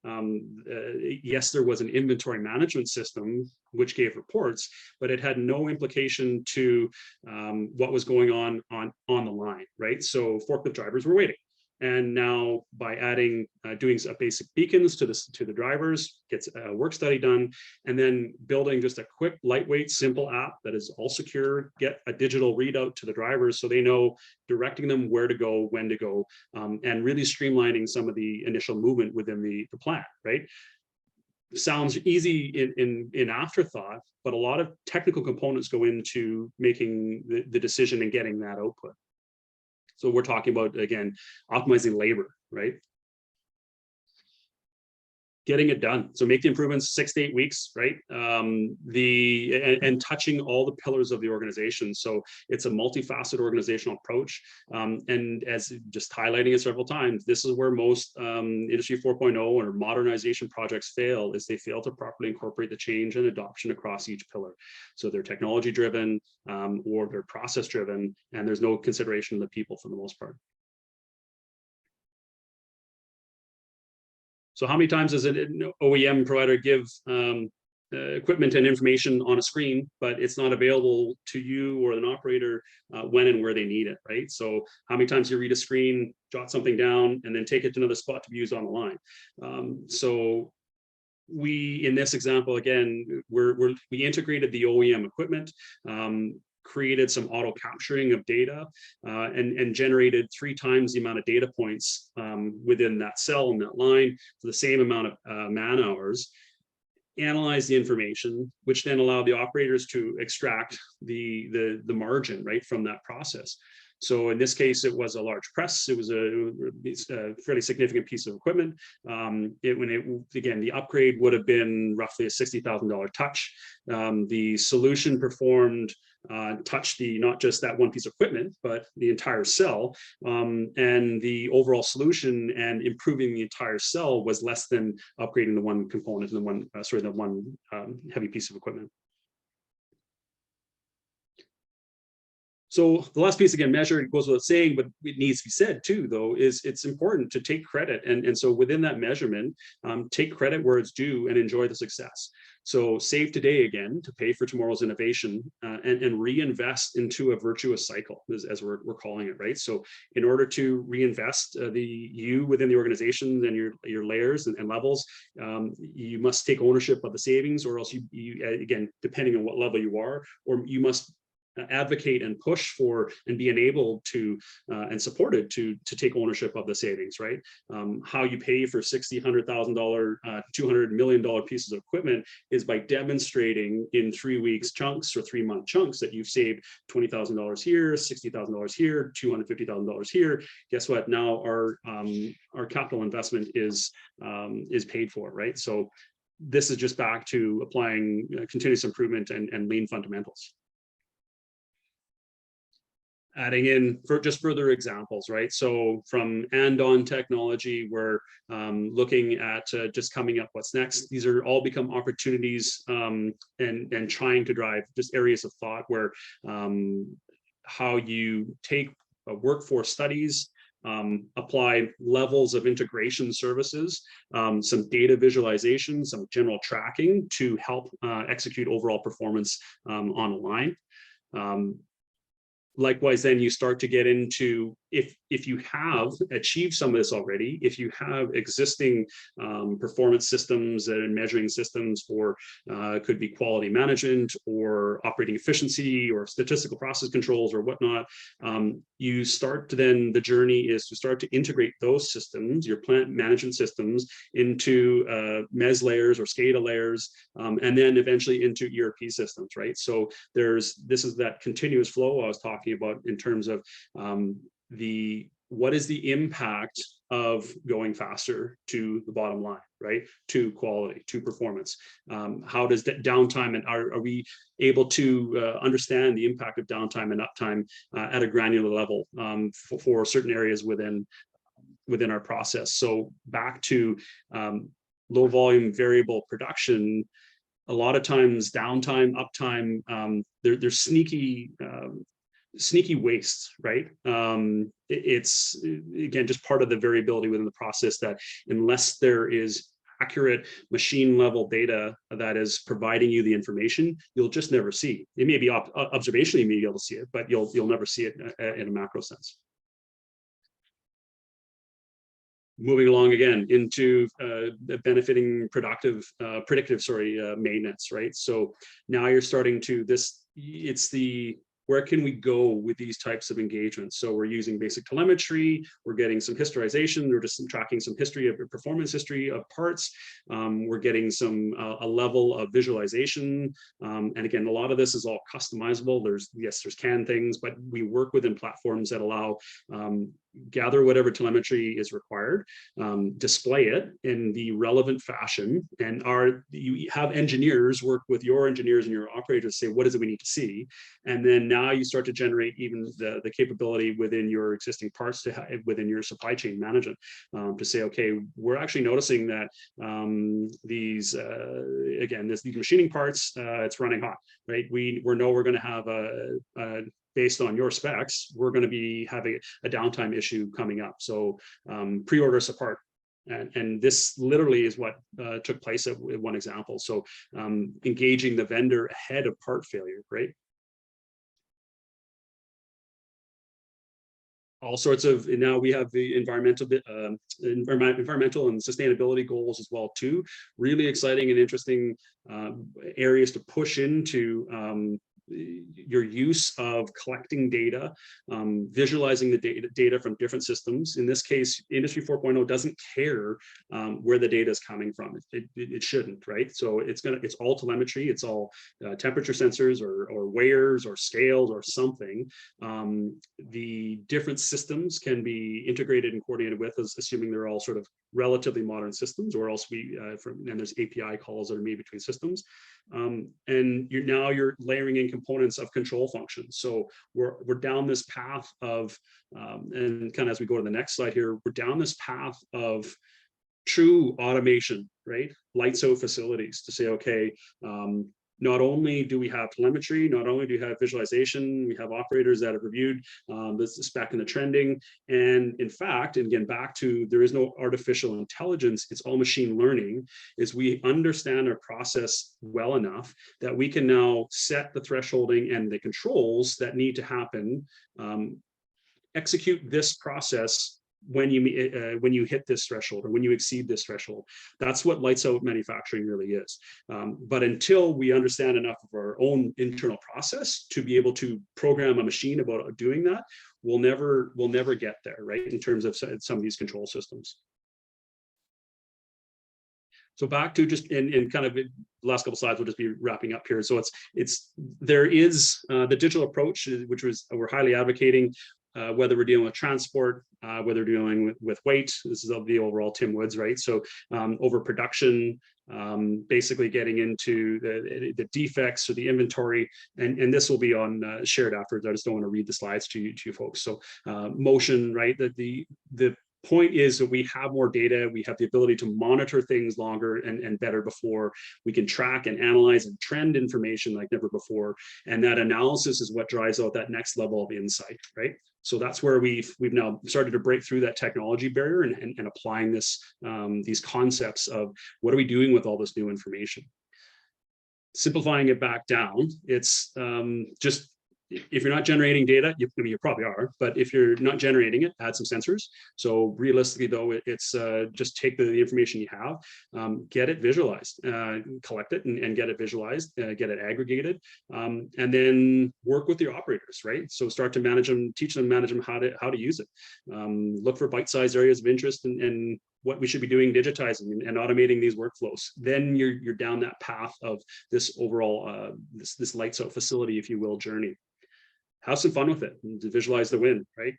yes, there was an inventory management system which gave reports, but it had no implication to what was going on the line, right? So forklift drivers were waiting. And now by adding, doing some basic beacons to the drivers, gets a work study done, and then building just a quick, lightweight, simple app that is all secure, get a digital readout to the drivers so they know, directing them where to go, when to go, and really streamlining some of the initial movement within the plant, right? Sounds easy in afterthought, but a lot of technical components go into making the decision and getting that output. So we're talking about, again, optimizing labor, right? Getting it done. So make the improvements 6 to 8 weeks, right? And touching all the pillars of the organization. So it's a multifaceted organizational approach. And as just highlighting it several times, this is where most Industry 4.0 or modernization projects fail, is they fail to properly incorporate the change and adoption across each pillar. So they're technology driven or they're process driven, and there's no consideration of the people for the most part. So how many times does an OEM provider give equipment and information on a screen, but it's not available to you or an operator when and where they need it, right? So how many times you read a screen, jot something down, and then take it to another spot to be used on the line. So we, in this example, again, we integrated the OEM equipment, created some auto capturing of data, and generated 3 times the amount of data points within that cell and that line for the same amount of man hours. Analyze the information, which then allow the operators to extract the margin, right, from that process. So in this case, it was a large press. It was a fairly significant piece of equipment. Again, the upgrade would have been roughly a $60,000 touch. The solution performed touched not just that one piece of equipment, but the entire cell. And the overall solution and improving the entire cell was less than upgrading the one component and the one heavy piece of equipment. So the last piece, again, measure, it goes without saying, but it needs to be said too, though, is it's important to take credit. And so within that measurement, take credit where it's due and enjoy the success. So save today again to pay for tomorrow's innovation, and reinvest into a virtuous cycle, as we're calling it, right? So in order to reinvest you within the organization and your layers and levels, you must take ownership of the savings, or else you again, depending on what level you are, or you must advocate and push for and be enabled to and supported to take ownership of the savings, right? How you pay for $60,000, $100,000, $200 million pieces of equipment is by demonstrating in 3 weeks chunks or 3-month chunks that you've saved $20,000 here, $60,000 here, $250,000 here. Guess what? Now our capital investment is paid for, right? So this is just back to applying continuous improvement and lean fundamentals. Adding in for just further examples, right? So from on technology, we're looking at just coming up what's next. These are all become opportunities and trying to drive just areas of thought where how you take workforce studies, apply levels of integration services, some data visualization, some general tracking to help execute overall performance on a line. Likewise, then you start to get into, if you have achieved some of this already, if you have existing performance systems and measuring systems for could be quality management or operating efficiency or statistical process controls or whatnot, you start to then, the journey is to start to integrate those systems, your plant management systems, into MES layers or SCADA layers, and then eventually into ERP systems, right? So this is that continuous flow I was talking about in terms of what is the impact of going faster to the bottom line, right? To quality, to performance. How does that downtime, and are we able to understand the impact of downtime and uptime at a granular level for certain areas within our process? So back to low volume variable production, a lot of times downtime, uptime, there's sneaky waste, right? It's again just part of the variability within the process, that unless there is accurate machine level data that is providing you the information, you'll just never see. It may be observationally, you may be able to see it, but you'll never see it in a macro sense. Moving along again into benefiting predictive maintenance, right? So now you're starting to where can we go with these types of engagements? So we're using basic telemetry, we're getting some historization, we're just tracking some history of performance history of parts. We're getting a level of visualization. And again, a lot of this is all customizable. There's canned things, but we work within platforms that allow gather whatever telemetry is required, display it in the relevant fashion, and you have engineers work with your engineers and your operators, say, what is it we need to see? And then now you start to generate even the capability within your existing parts within your supply chain management to say, okay, we're actually noticing that these machining parts, it's running hot, right? We know we're going to have based on your specs, we're going to be having a downtime issue coming up. So pre-order us a part And this literally is what took place at one example. So engaging the vendor ahead of part failure, right? All sorts of, and now we have the environmental and sustainability goals as well too. Really exciting and interesting areas to push into your use of collecting data, visualizing the data from different systems. In this case, Industry 4.0 doesn't care where the data is coming from. It shouldn't, right? So it's all telemetry. It's all temperature sensors or weighers or scales or something. The different systems can be integrated and coordinated with, assuming they're all sort of relatively modern systems, or else and there's API calls that are made between systems. And you're layering in components of control functions. So we're down this path of, and kind of as we go to the next slide here, we're down this path of true automation, right? Lights out facilities to say, okay, not only do we have telemetry, not only do we have visualization, we have operators that have reviewed the spec and the trending. And in fact, and again, back to, there is no artificial intelligence, it's all machine learning, is we understand our process well enough that we can now set the thresholding and the controls that need to happen, execute this process when you hit this threshold or when you exceed this threshold. That's what lights out manufacturing really is. But until we understand enough of our own internal process to be able to program a machine about doing that, we'll never get there, right? In terms of some of these control systems. So back to just in kind of the last couple slides, we'll just be wrapping up here. So there is the digital approach, which we're highly advocating. Whether we're dealing with transport, whether we're dealing with weight, this is the overall Tim Woods, right? So overproduction, basically getting into the defects or the inventory, and this will be on shared afterwards. I just don't want to read the slides to you folks. So motion, right? The point is that we have more data, we have the ability to monitor things longer and better before. We can track and analyze and trend information like never before. And that analysis is what drives out that next level of insight, right? So that's where we've now started to break through that technology barrier and applying these concepts of what are we doing with all this new information. Simplifying it back down, it's just, if you're not generating data, you probably are, but if you're not generating it, add some sensors. So realistically though, it's just take the information you have, get it visualized, collect it and get it visualized, get it aggregated, and then work with your operators, right? So start to manage them, teach them, manage them how to use it. Look for bite-sized areas of interest and what we should be doing, digitizing and automating these workflows. Then you're down that path of this overall, this lights out facility, if you will, journey. Have some fun with it and to visualize the win, right?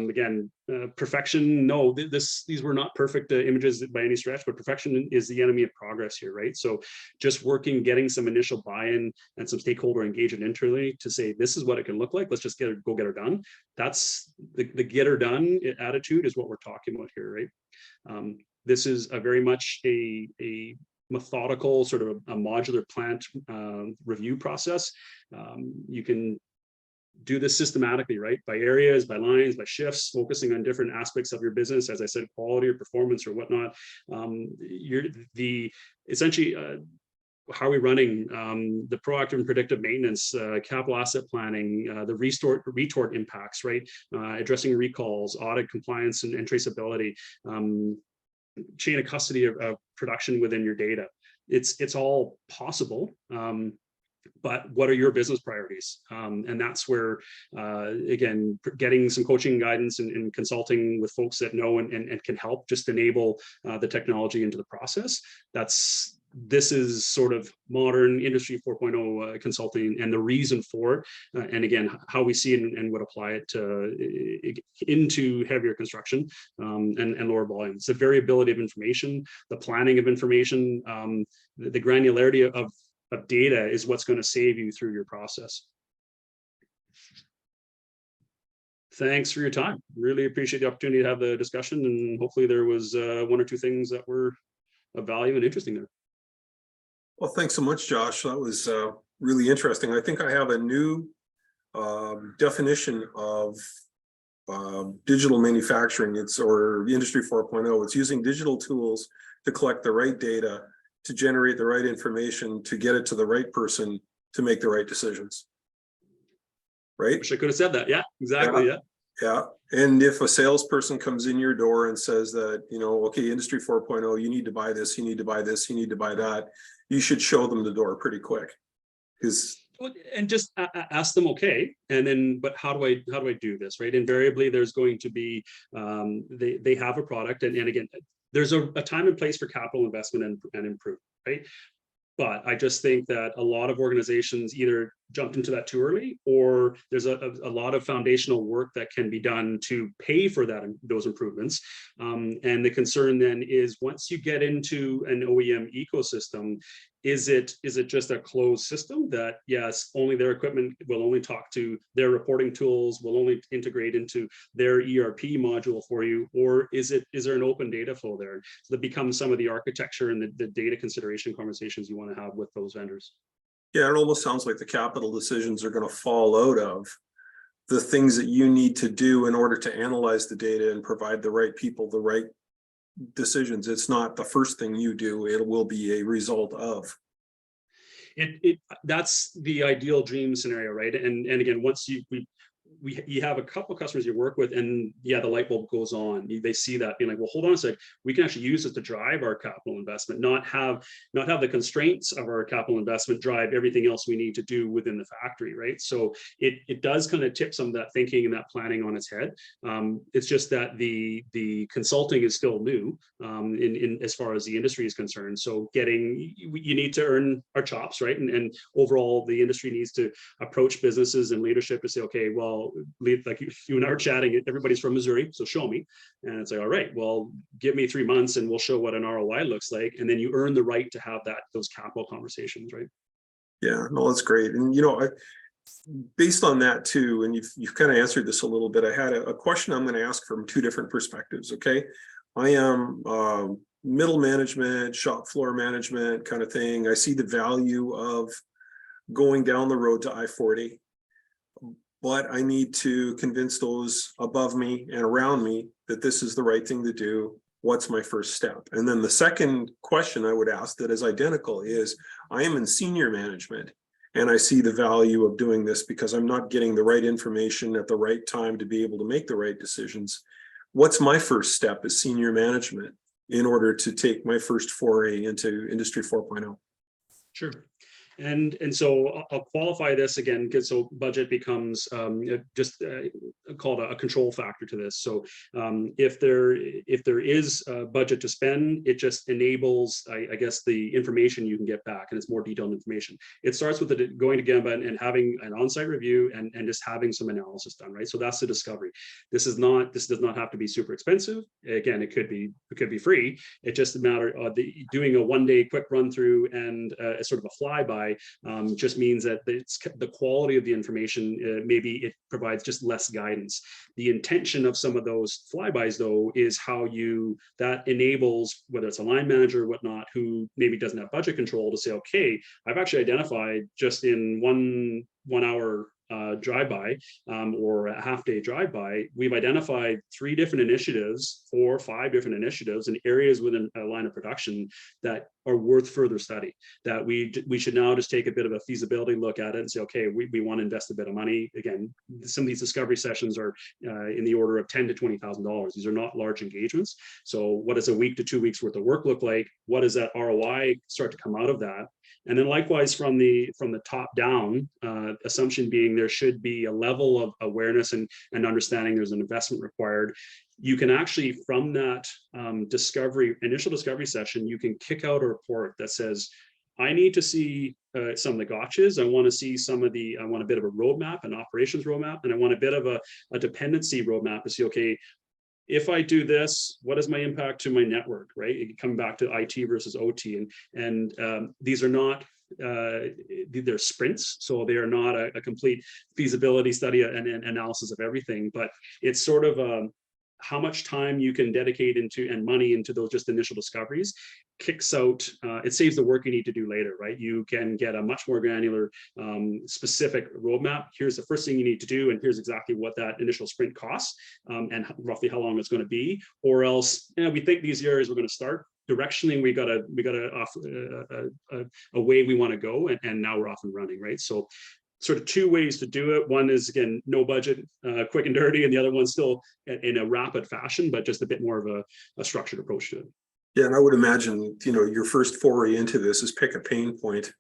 Again, perfection, no, these were not perfect images by any stretch, but perfection is the enemy of progress here, right? So just working, getting some initial buy-in and some stakeholder engagement internally to say, this is what it can look like. Let's just go get her done. That's the get her done attitude is what we're talking about here, right? This is a very much a methodical sort of a modular plant review process. You can do this systematically, right? By areas, by lines, by shifts, focusing on different aspects of your business, as I said, quality or performance or whatnot. Essentially, how are we running the proactive and predictive maintenance, capital asset planning, the retort impacts, right? Addressing recalls, audit compliance and traceability, chain of custody of production within your data. It's all possible. But what are your business priorities? And that's where, again, getting some coaching guidance and consulting with folks that know and can help just enable the technology into the process. This is sort of modern Industry 4.0 consulting and the reason for it. And again, how we see it and would apply it into heavier construction and lower volumes. The variability of information, the planning of information, the granularity of data is what's going to save you through your process. Thanks for your time. Really appreciate the opportunity to have the discussion, and hopefully there was one or two things that were of value and interesting there. Well, thanks so much, Josh. That was really interesting. I think I have a new definition of digital manufacturing, or Industry 4.0. It's using digital tools to collect the right data, to generate the right information, to get it to the right person to make the right decisions. Right? Wish I could have said that. Yeah, exactly. Yeah. Yeah. And if a salesperson comes in your door and says that, okay, Industry 4.0, you need to buy this, you need to buy this, you need to buy that, you should show them the door pretty quick. And just ask them, okay, and then, but how do I do this, right? Invariably, there's going to be, they have a product, and again, there's a time and place for capital investment and improvement, right? But I just think that a lot of organizations either jumped into that too early, or there's a lot of foundational work that can be done to pay for those improvements. And the concern then is, once you get into an OEM ecosystem, is it just a closed system that, yes, only their equipment will only talk to their reporting tools, will only integrate into their ERP module for you, or is there an open data flow there? So that becomes some of the architecture and the data consideration conversations you want to have with those vendors. Yeah, it almost sounds like the capital decisions are going to fall out of the things that you need to do in order to analyze the data and provide the right people the right decisions. It's not the first thing you do, it will be a result of. That's the ideal dream scenario, right? And again, once you have a couple of customers you work with, and yeah, the light bulb goes on. They see that, being like, well, hold on a sec, we can actually use it to drive our capital investment, not have the constraints of our capital investment drive everything else we need to do within the factory, right? So it does kind of tip some of that thinking and that planning on its head. It's just that the consulting is still new in as far as the industry is concerned. So you need to earn our chops, right? And overall, the industry needs to approach businesses and leadership to say, okay, well, like you and I are chatting, everybody's from Missouri, so show me. And it's like, all right, well, give me 3 months and we'll show what an ROI looks like. And then you earn the right to have those capital conversations, right? Yeah, no, that's great. And, based on that too, and you've kind of answered this a little bit, I had a question I'm going to ask from two different perspectives. Okay. I am middle management, shop floor management kind of thing. I see the value of going down the road to I-40. But I need to convince those above me and around me that this is the right thing to do. What's my first step? And then the second question I would ask that is identical is, I am in senior management and I see the value of doing this because I'm not getting the right information at the right time to be able to make the right decisions. What's my first step as senior management in order to take my first foray into Industry 4.0? Sure. And so I'll qualify this again, because so budget becomes just called a control factor to this. So if there is a budget to spend, it just enables, I guess, the information you can get back, and it's more detailed information. It starts with going to Gemba and having an on-site review and just having some analysis done, right? So that's the discovery. This does not have to be super expensive. Again, it could be free. It's just a matter of doing a one-day quick run through and a sort of a flyby. Just means that the quality of the information, maybe it provides just less guidance. The intention of some of those flybys, though, is how that enables, whether it's a line manager or whatnot, who maybe doesn't have budget control, to say, okay, I've actually identified just in one hour drive-by or a half-day drive-by, we've identified 3 different initiatives, 4 or 5 different initiatives in areas within a line of production that are worth further study, that we should now just take a bit of a feasibility look at it and say, okay, we want to invest a bit of money. Again, some of these discovery sessions are in the order of $10,000 to $20,000. These are not large engagements. So what does a week to 2 weeks worth of work look like? What does that ROI start to come out of that? And then likewise from the top down, assumption being there should be a level of awareness and understanding there's an investment required. You can actually, from that initial discovery session, you can kick out a report that says, I need to see some of the gotchas. I want a bit of a roadmap, an operations roadmap, and I want a bit of a dependency roadmap to see, okay, if I do this, what is my impact to my network, right? Coming back to IT versus OT. And these are not, they're sprints. So they are not a complete feasibility study and analysis of everything, but it's sort of how much time you can dedicate into and money into those just initial discoveries kicks out, it saves the work you need to do later, right? You can get a much more granular, specific roadmap. Here's the first thing you need to do, and here's exactly what that initial sprint costs, and roughly how long it's going to be. Or else, we think these areas we're going to start. Directionally, we got a way we want to go, and now we're off and running, right? So sort of two ways to do it. One is, again, no budget, quick and dirty, and the other one's still in a rapid fashion, but just a bit more of a structured approach to it. Yeah, and I would imagine, your first foray into this is pick a pain point,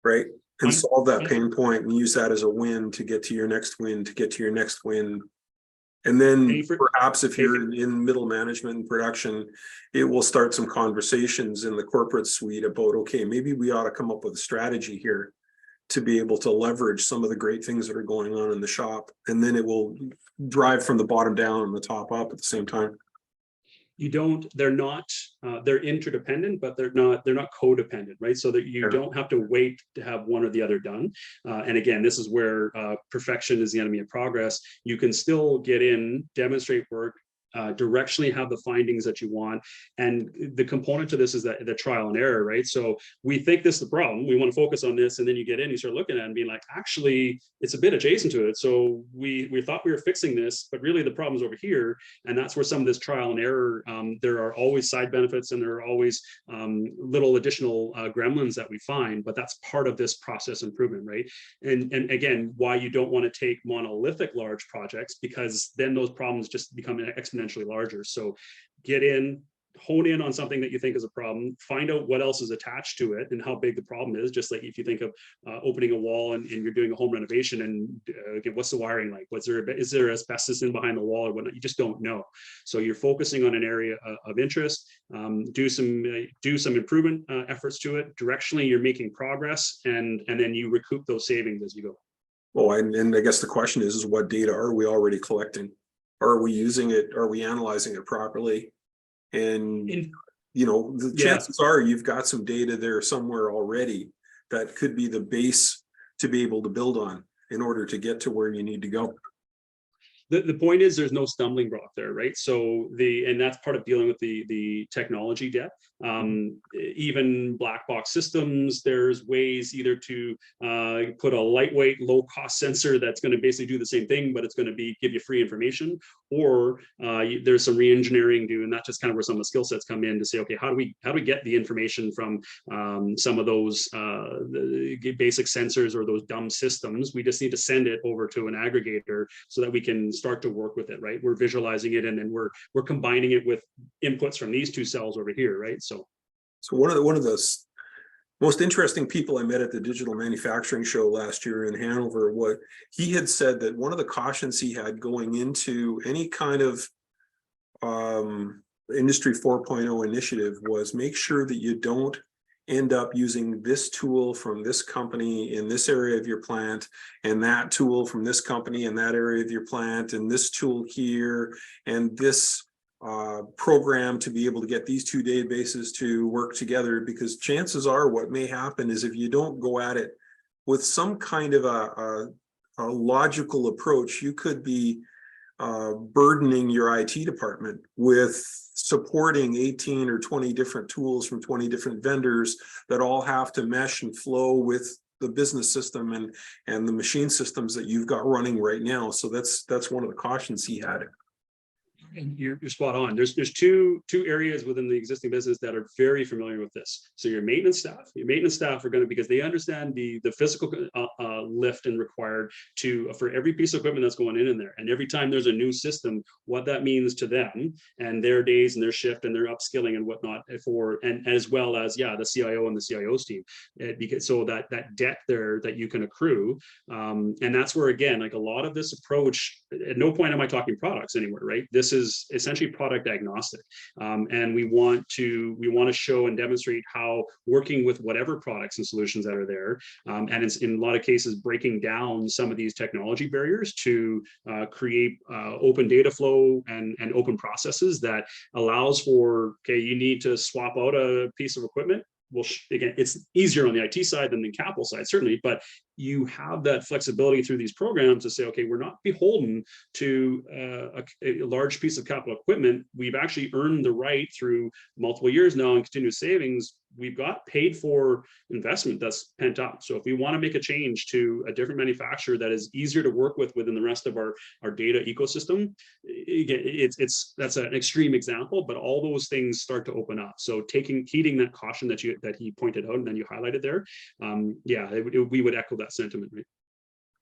right? And solve that pain point and use that as a win to get to your next win, to get to your next win. And then perhaps if you're in middle management and production, it will start some conversations in the corporate suite about, okay, maybe we ought to come up with a strategy here to be able to leverage some of the great things that are going on in the shop. And then it will drive from the bottom down and the top up at the same time. They're interdependent, but they're not codependent, right? So that you don't have to wait to have one or the other done. And again, this is where perfection is the enemy of progress. You can still get in, demonstrate work, directionally have the findings that you want. And the component to this is that the trial and error, right? So we think this is the problem, we want to focus on this, and then you get in, you start looking at it and being like, actually, it's a bit adjacent to it. So we thought we were fixing this, but really the problem's over here. And that's where some of this trial and error, there are always side benefits, and there are always little additional gremlins that we find, but that's part of this process improvement, right? And again, why you don't want to take monolithic large projects, because then those problems just become exponentially larger. So get in, hone in on something that you think is a problem, find out what else is attached to it and how big the problem is. Just like if you think of opening a wall and you're doing a home renovation, and again, what's the wiring like? Is there asbestos in behind the wall or whatnot? You just don't know. So you're focusing on an area of interest, do some improvement efforts to it. Directionally, you're making progress, and then you recoup those savings as you go. Well, and I guess the question is what data are we already collecting? Are we using it? Are we analyzing it properly? And the chances are you've got some data there somewhere already that could be the base to be able to build on in order to get to where you need to go. The point is there's no stumbling block there, right? So and that's part of dealing with the technology debt. Even black box systems, there's ways either to put a lightweight, low cost sensor that's going to basically do the same thing, but it's going to give you free information, or there's some re-engineering due, and that's just kind of where some of the skill sets come in to say, okay, how do we get the information from some of those the basic sensors or those dumb systems? We just need to send it over to an aggregator so that we can start to work with it, right? We're visualizing it, and then we're combining it with inputs from these two cells over here, right? So one of the most interesting people I met at the digital manufacturing show last year in Hanover, what he had said that one of the cautions he had going into any kind of industry 4.0 initiative was make sure that you don't end up using this tool from this company in this area of your plant, and that tool from this company in that area of your plant, and this tool here, and this program to be able to get these two databases to work together. Because chances are what may happen is if you don't go at it with some kind of a logical approach, you could be burdening your IT department with supporting 18 or 20 different tools from 20 different vendors that all have to mesh and flow with the business system and the machine systems that you've got running right now. So that's one of the cautions he had. And you're spot on. There's two areas within the existing business that are very familiar with this. So your maintenance staff are going to, because they understand the physical lift and required for every piece of equipment that's going in there. And every time there's a new system, what that means to them and their days and their shift and their upskilling and whatnot and as well as, the CIO and the CIO's team. Because so that debt there that you can accrue. And that's where, again, like a lot of this approach, at no point am I talking products anywhere, right? This is essentially product agnostic, and we want to show and demonstrate how working with whatever products and solutions that are there, and it's in a lot of cases breaking down some of these technology barriers to create open data flow and open processes that allows for, okay, you need to swap out a piece of equipment. Well, again, it's easier on the IT side than the capital side, certainly, but you have that flexibility through these programs to say, okay, we're not beholden to a large piece of capital equipment. We've actually earned the right through multiple years now in continuous savings. We've got paid for investment that's pent up. So if we want to make a change to a different manufacturer that is easier to work with within the rest of our data ecosystem, again, that's an extreme example, but all those things start to open up. So heeding that caution that he pointed out and then you highlighted there, yeah, we would echo that sentiment, right?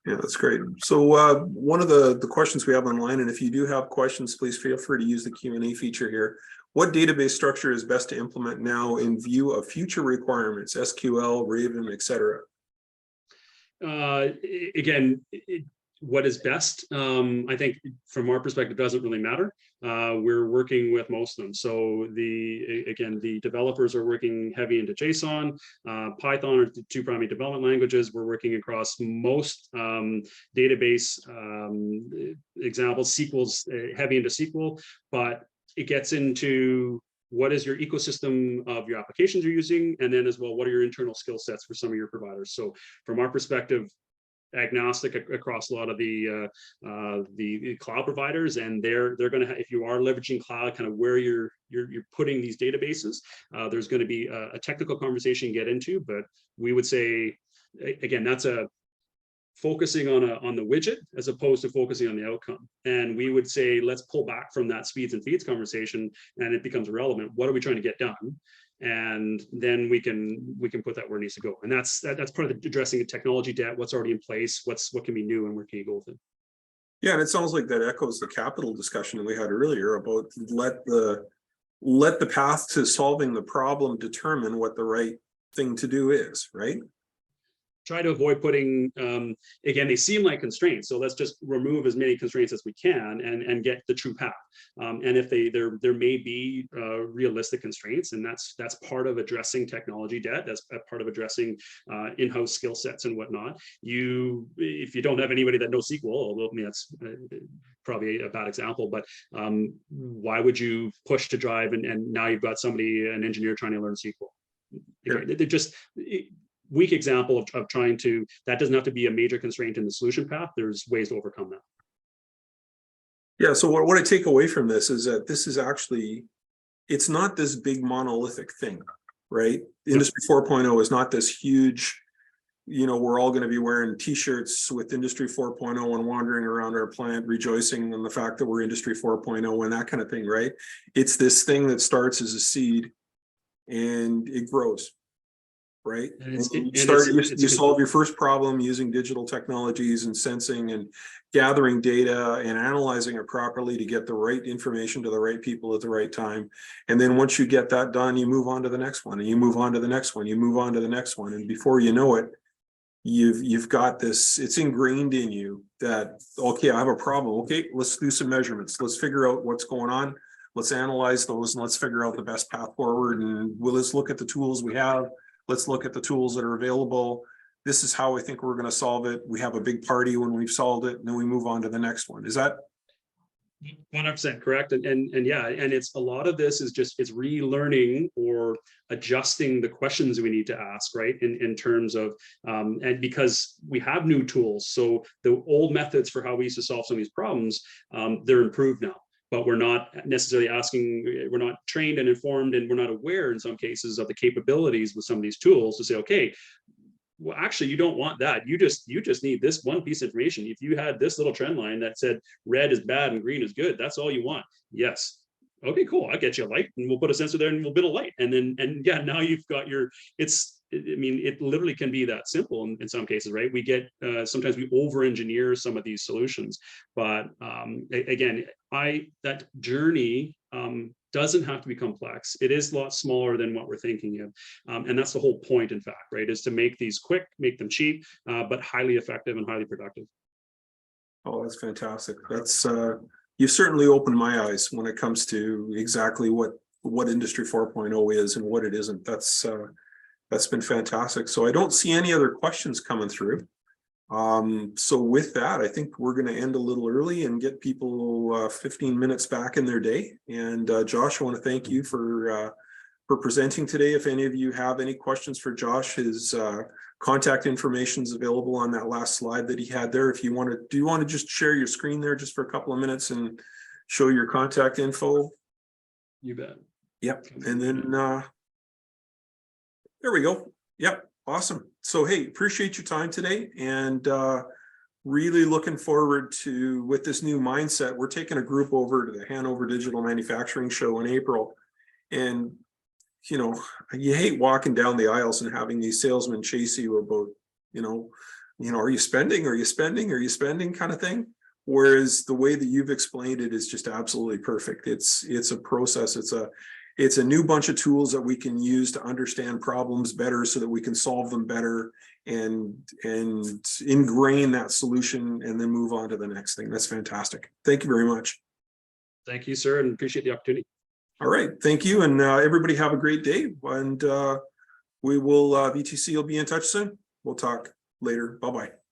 Yeah, that's great. So one of the questions we have online, and if you do have questions, please feel free to use the Q&A feature here. What database structure is best to implement now in view of future requirements, SQL, Raven, etc.? Again, what is best, I think from our perspective doesn't really matter. We're working with most of them. So the developers are working heavy into JSON, Python are the two primary development languages. We're working across most database examples. SQL's heavy into SQL, but it gets into what is your ecosystem of your applications you're using, and then as well, what are your internal skill sets for some of your providers. So from our perspective, agnostic across a lot of the cloud providers, and they're going to, if you are leveraging cloud, kind of where you're putting these databases, there's going to be a technical conversation you get into, but we would say, again, that's a focusing on the widget as opposed to focusing on the outcome. And we would say, let's pull back from that speeds and feeds conversation, and it becomes relevant. What are we trying to get done? And then we can put that where it needs to go. And that's part of the addressing the technology debt, what's already in place, what can be new, and where can you go with it. Yeah, and it sounds like that echoes the capital discussion that we had earlier about let the path to solving the problem determine what the right thing to do is, right? Try to avoid putting, again, they seem like constraints. So let's just remove as many constraints as we can and get the true path. And if there may be realistic constraints, and that's part of addressing technology debt. That's part of addressing in-house skill sets and whatnot. If you don't have anybody that knows SQL, although I mean, that's probably a bad example, but why would you push to drive and now you've got an engineer trying to learn SQL? Sure. They're just weak example of trying to, that doesn't have to be a major constraint in the solution path. There's ways to overcome that. Yeah, so what I take away from this is that this is actually, it's not this big monolithic thing, right? Industry 4.0 is not this huge, we're all going to be wearing t-shirts with Industry 4.0 and wandering around our plant rejoicing in the fact that we're Industry 4.0 and that kind of thing, right? It's this thing that starts as a seed and it grows. Right. You solve your first problem using digital technologies and sensing and gathering data and analyzing it properly to get the right information to the right people at the right time. And then once you get that done, you move on to the next one, and you move on to the next one, you move on to the next one. And before you know it, you've got this, it's ingrained in you that, okay, I have a problem. Okay, let's do some measurements. Let's figure out what's going on. Let's analyze those and let's figure out the best path forward. And let's look at the tools we have. Let's look at the tools that are available. This is how I think we're going to solve it. We have a big party when we've solved it, and then we move on to the next one. Is that 100% correct? And yeah, and it's a lot of this is just it's relearning or adjusting the questions we need to ask, right? In terms of and because we have new tools, so the old methods for how we used to solve some of these problems, they're improved now. But we're not necessarily we're not trained and informed, and we're not aware in some cases of the capabilities with some of these tools to say, okay, well, actually, you don't want that. You just need this one piece of information. If you had this little trend line that said red is bad and green is good, that's all you want. Yes. Okay, cool. I'll get you a light, and we'll put a sensor there, and we'll build a light. And yeah, now you've got I mean, it literally can be that simple in some cases, right? We get, sometimes we over-engineer some of these solutions, but again, that journey doesn't have to be complex. It is a lot smaller than what we're thinking of. And that's the whole point, in fact, right? Is to make these quick, make them cheap, but highly effective and highly productive. Oh, that's fantastic. That's, you certainly opened my eyes when it comes to exactly what Industry 4.0 is and what it isn't. That's been fantastic. So I don't see any other questions coming through. So with that, I think we're going to end a little early and get people 15 minutes back in their day. And Josh, I want to thank you for for presenting today. If any of you have any questions for Josh, his contact information is available on that last slide that he had there. If you want to, do you want to just share your screen there just for a couple of minutes and show your contact info? You bet. Yep. And then there we go. Yep. Awesome. So, hey, appreciate your time today, and really looking forward to, with this new mindset, we're taking a group over to the Hanover Digital Manufacturing Show in April. And, you know, you hate walking down the aisles and having these salesmen chase you about, you know, are you spending? Are you spending? Are you spending kind of thing? Whereas the way that you've explained it is just absolutely perfect. It's a process. It's a new bunch of tools that we can use to understand problems better so that we can solve them better and ingrain that solution and then move on to the next thing. That's fantastic. Thank you very much. Thank you, sir, and appreciate the opportunity. All right. Thank you. And everybody have a great day. And we will, VTC will be in touch soon. We'll talk later. Bye-bye.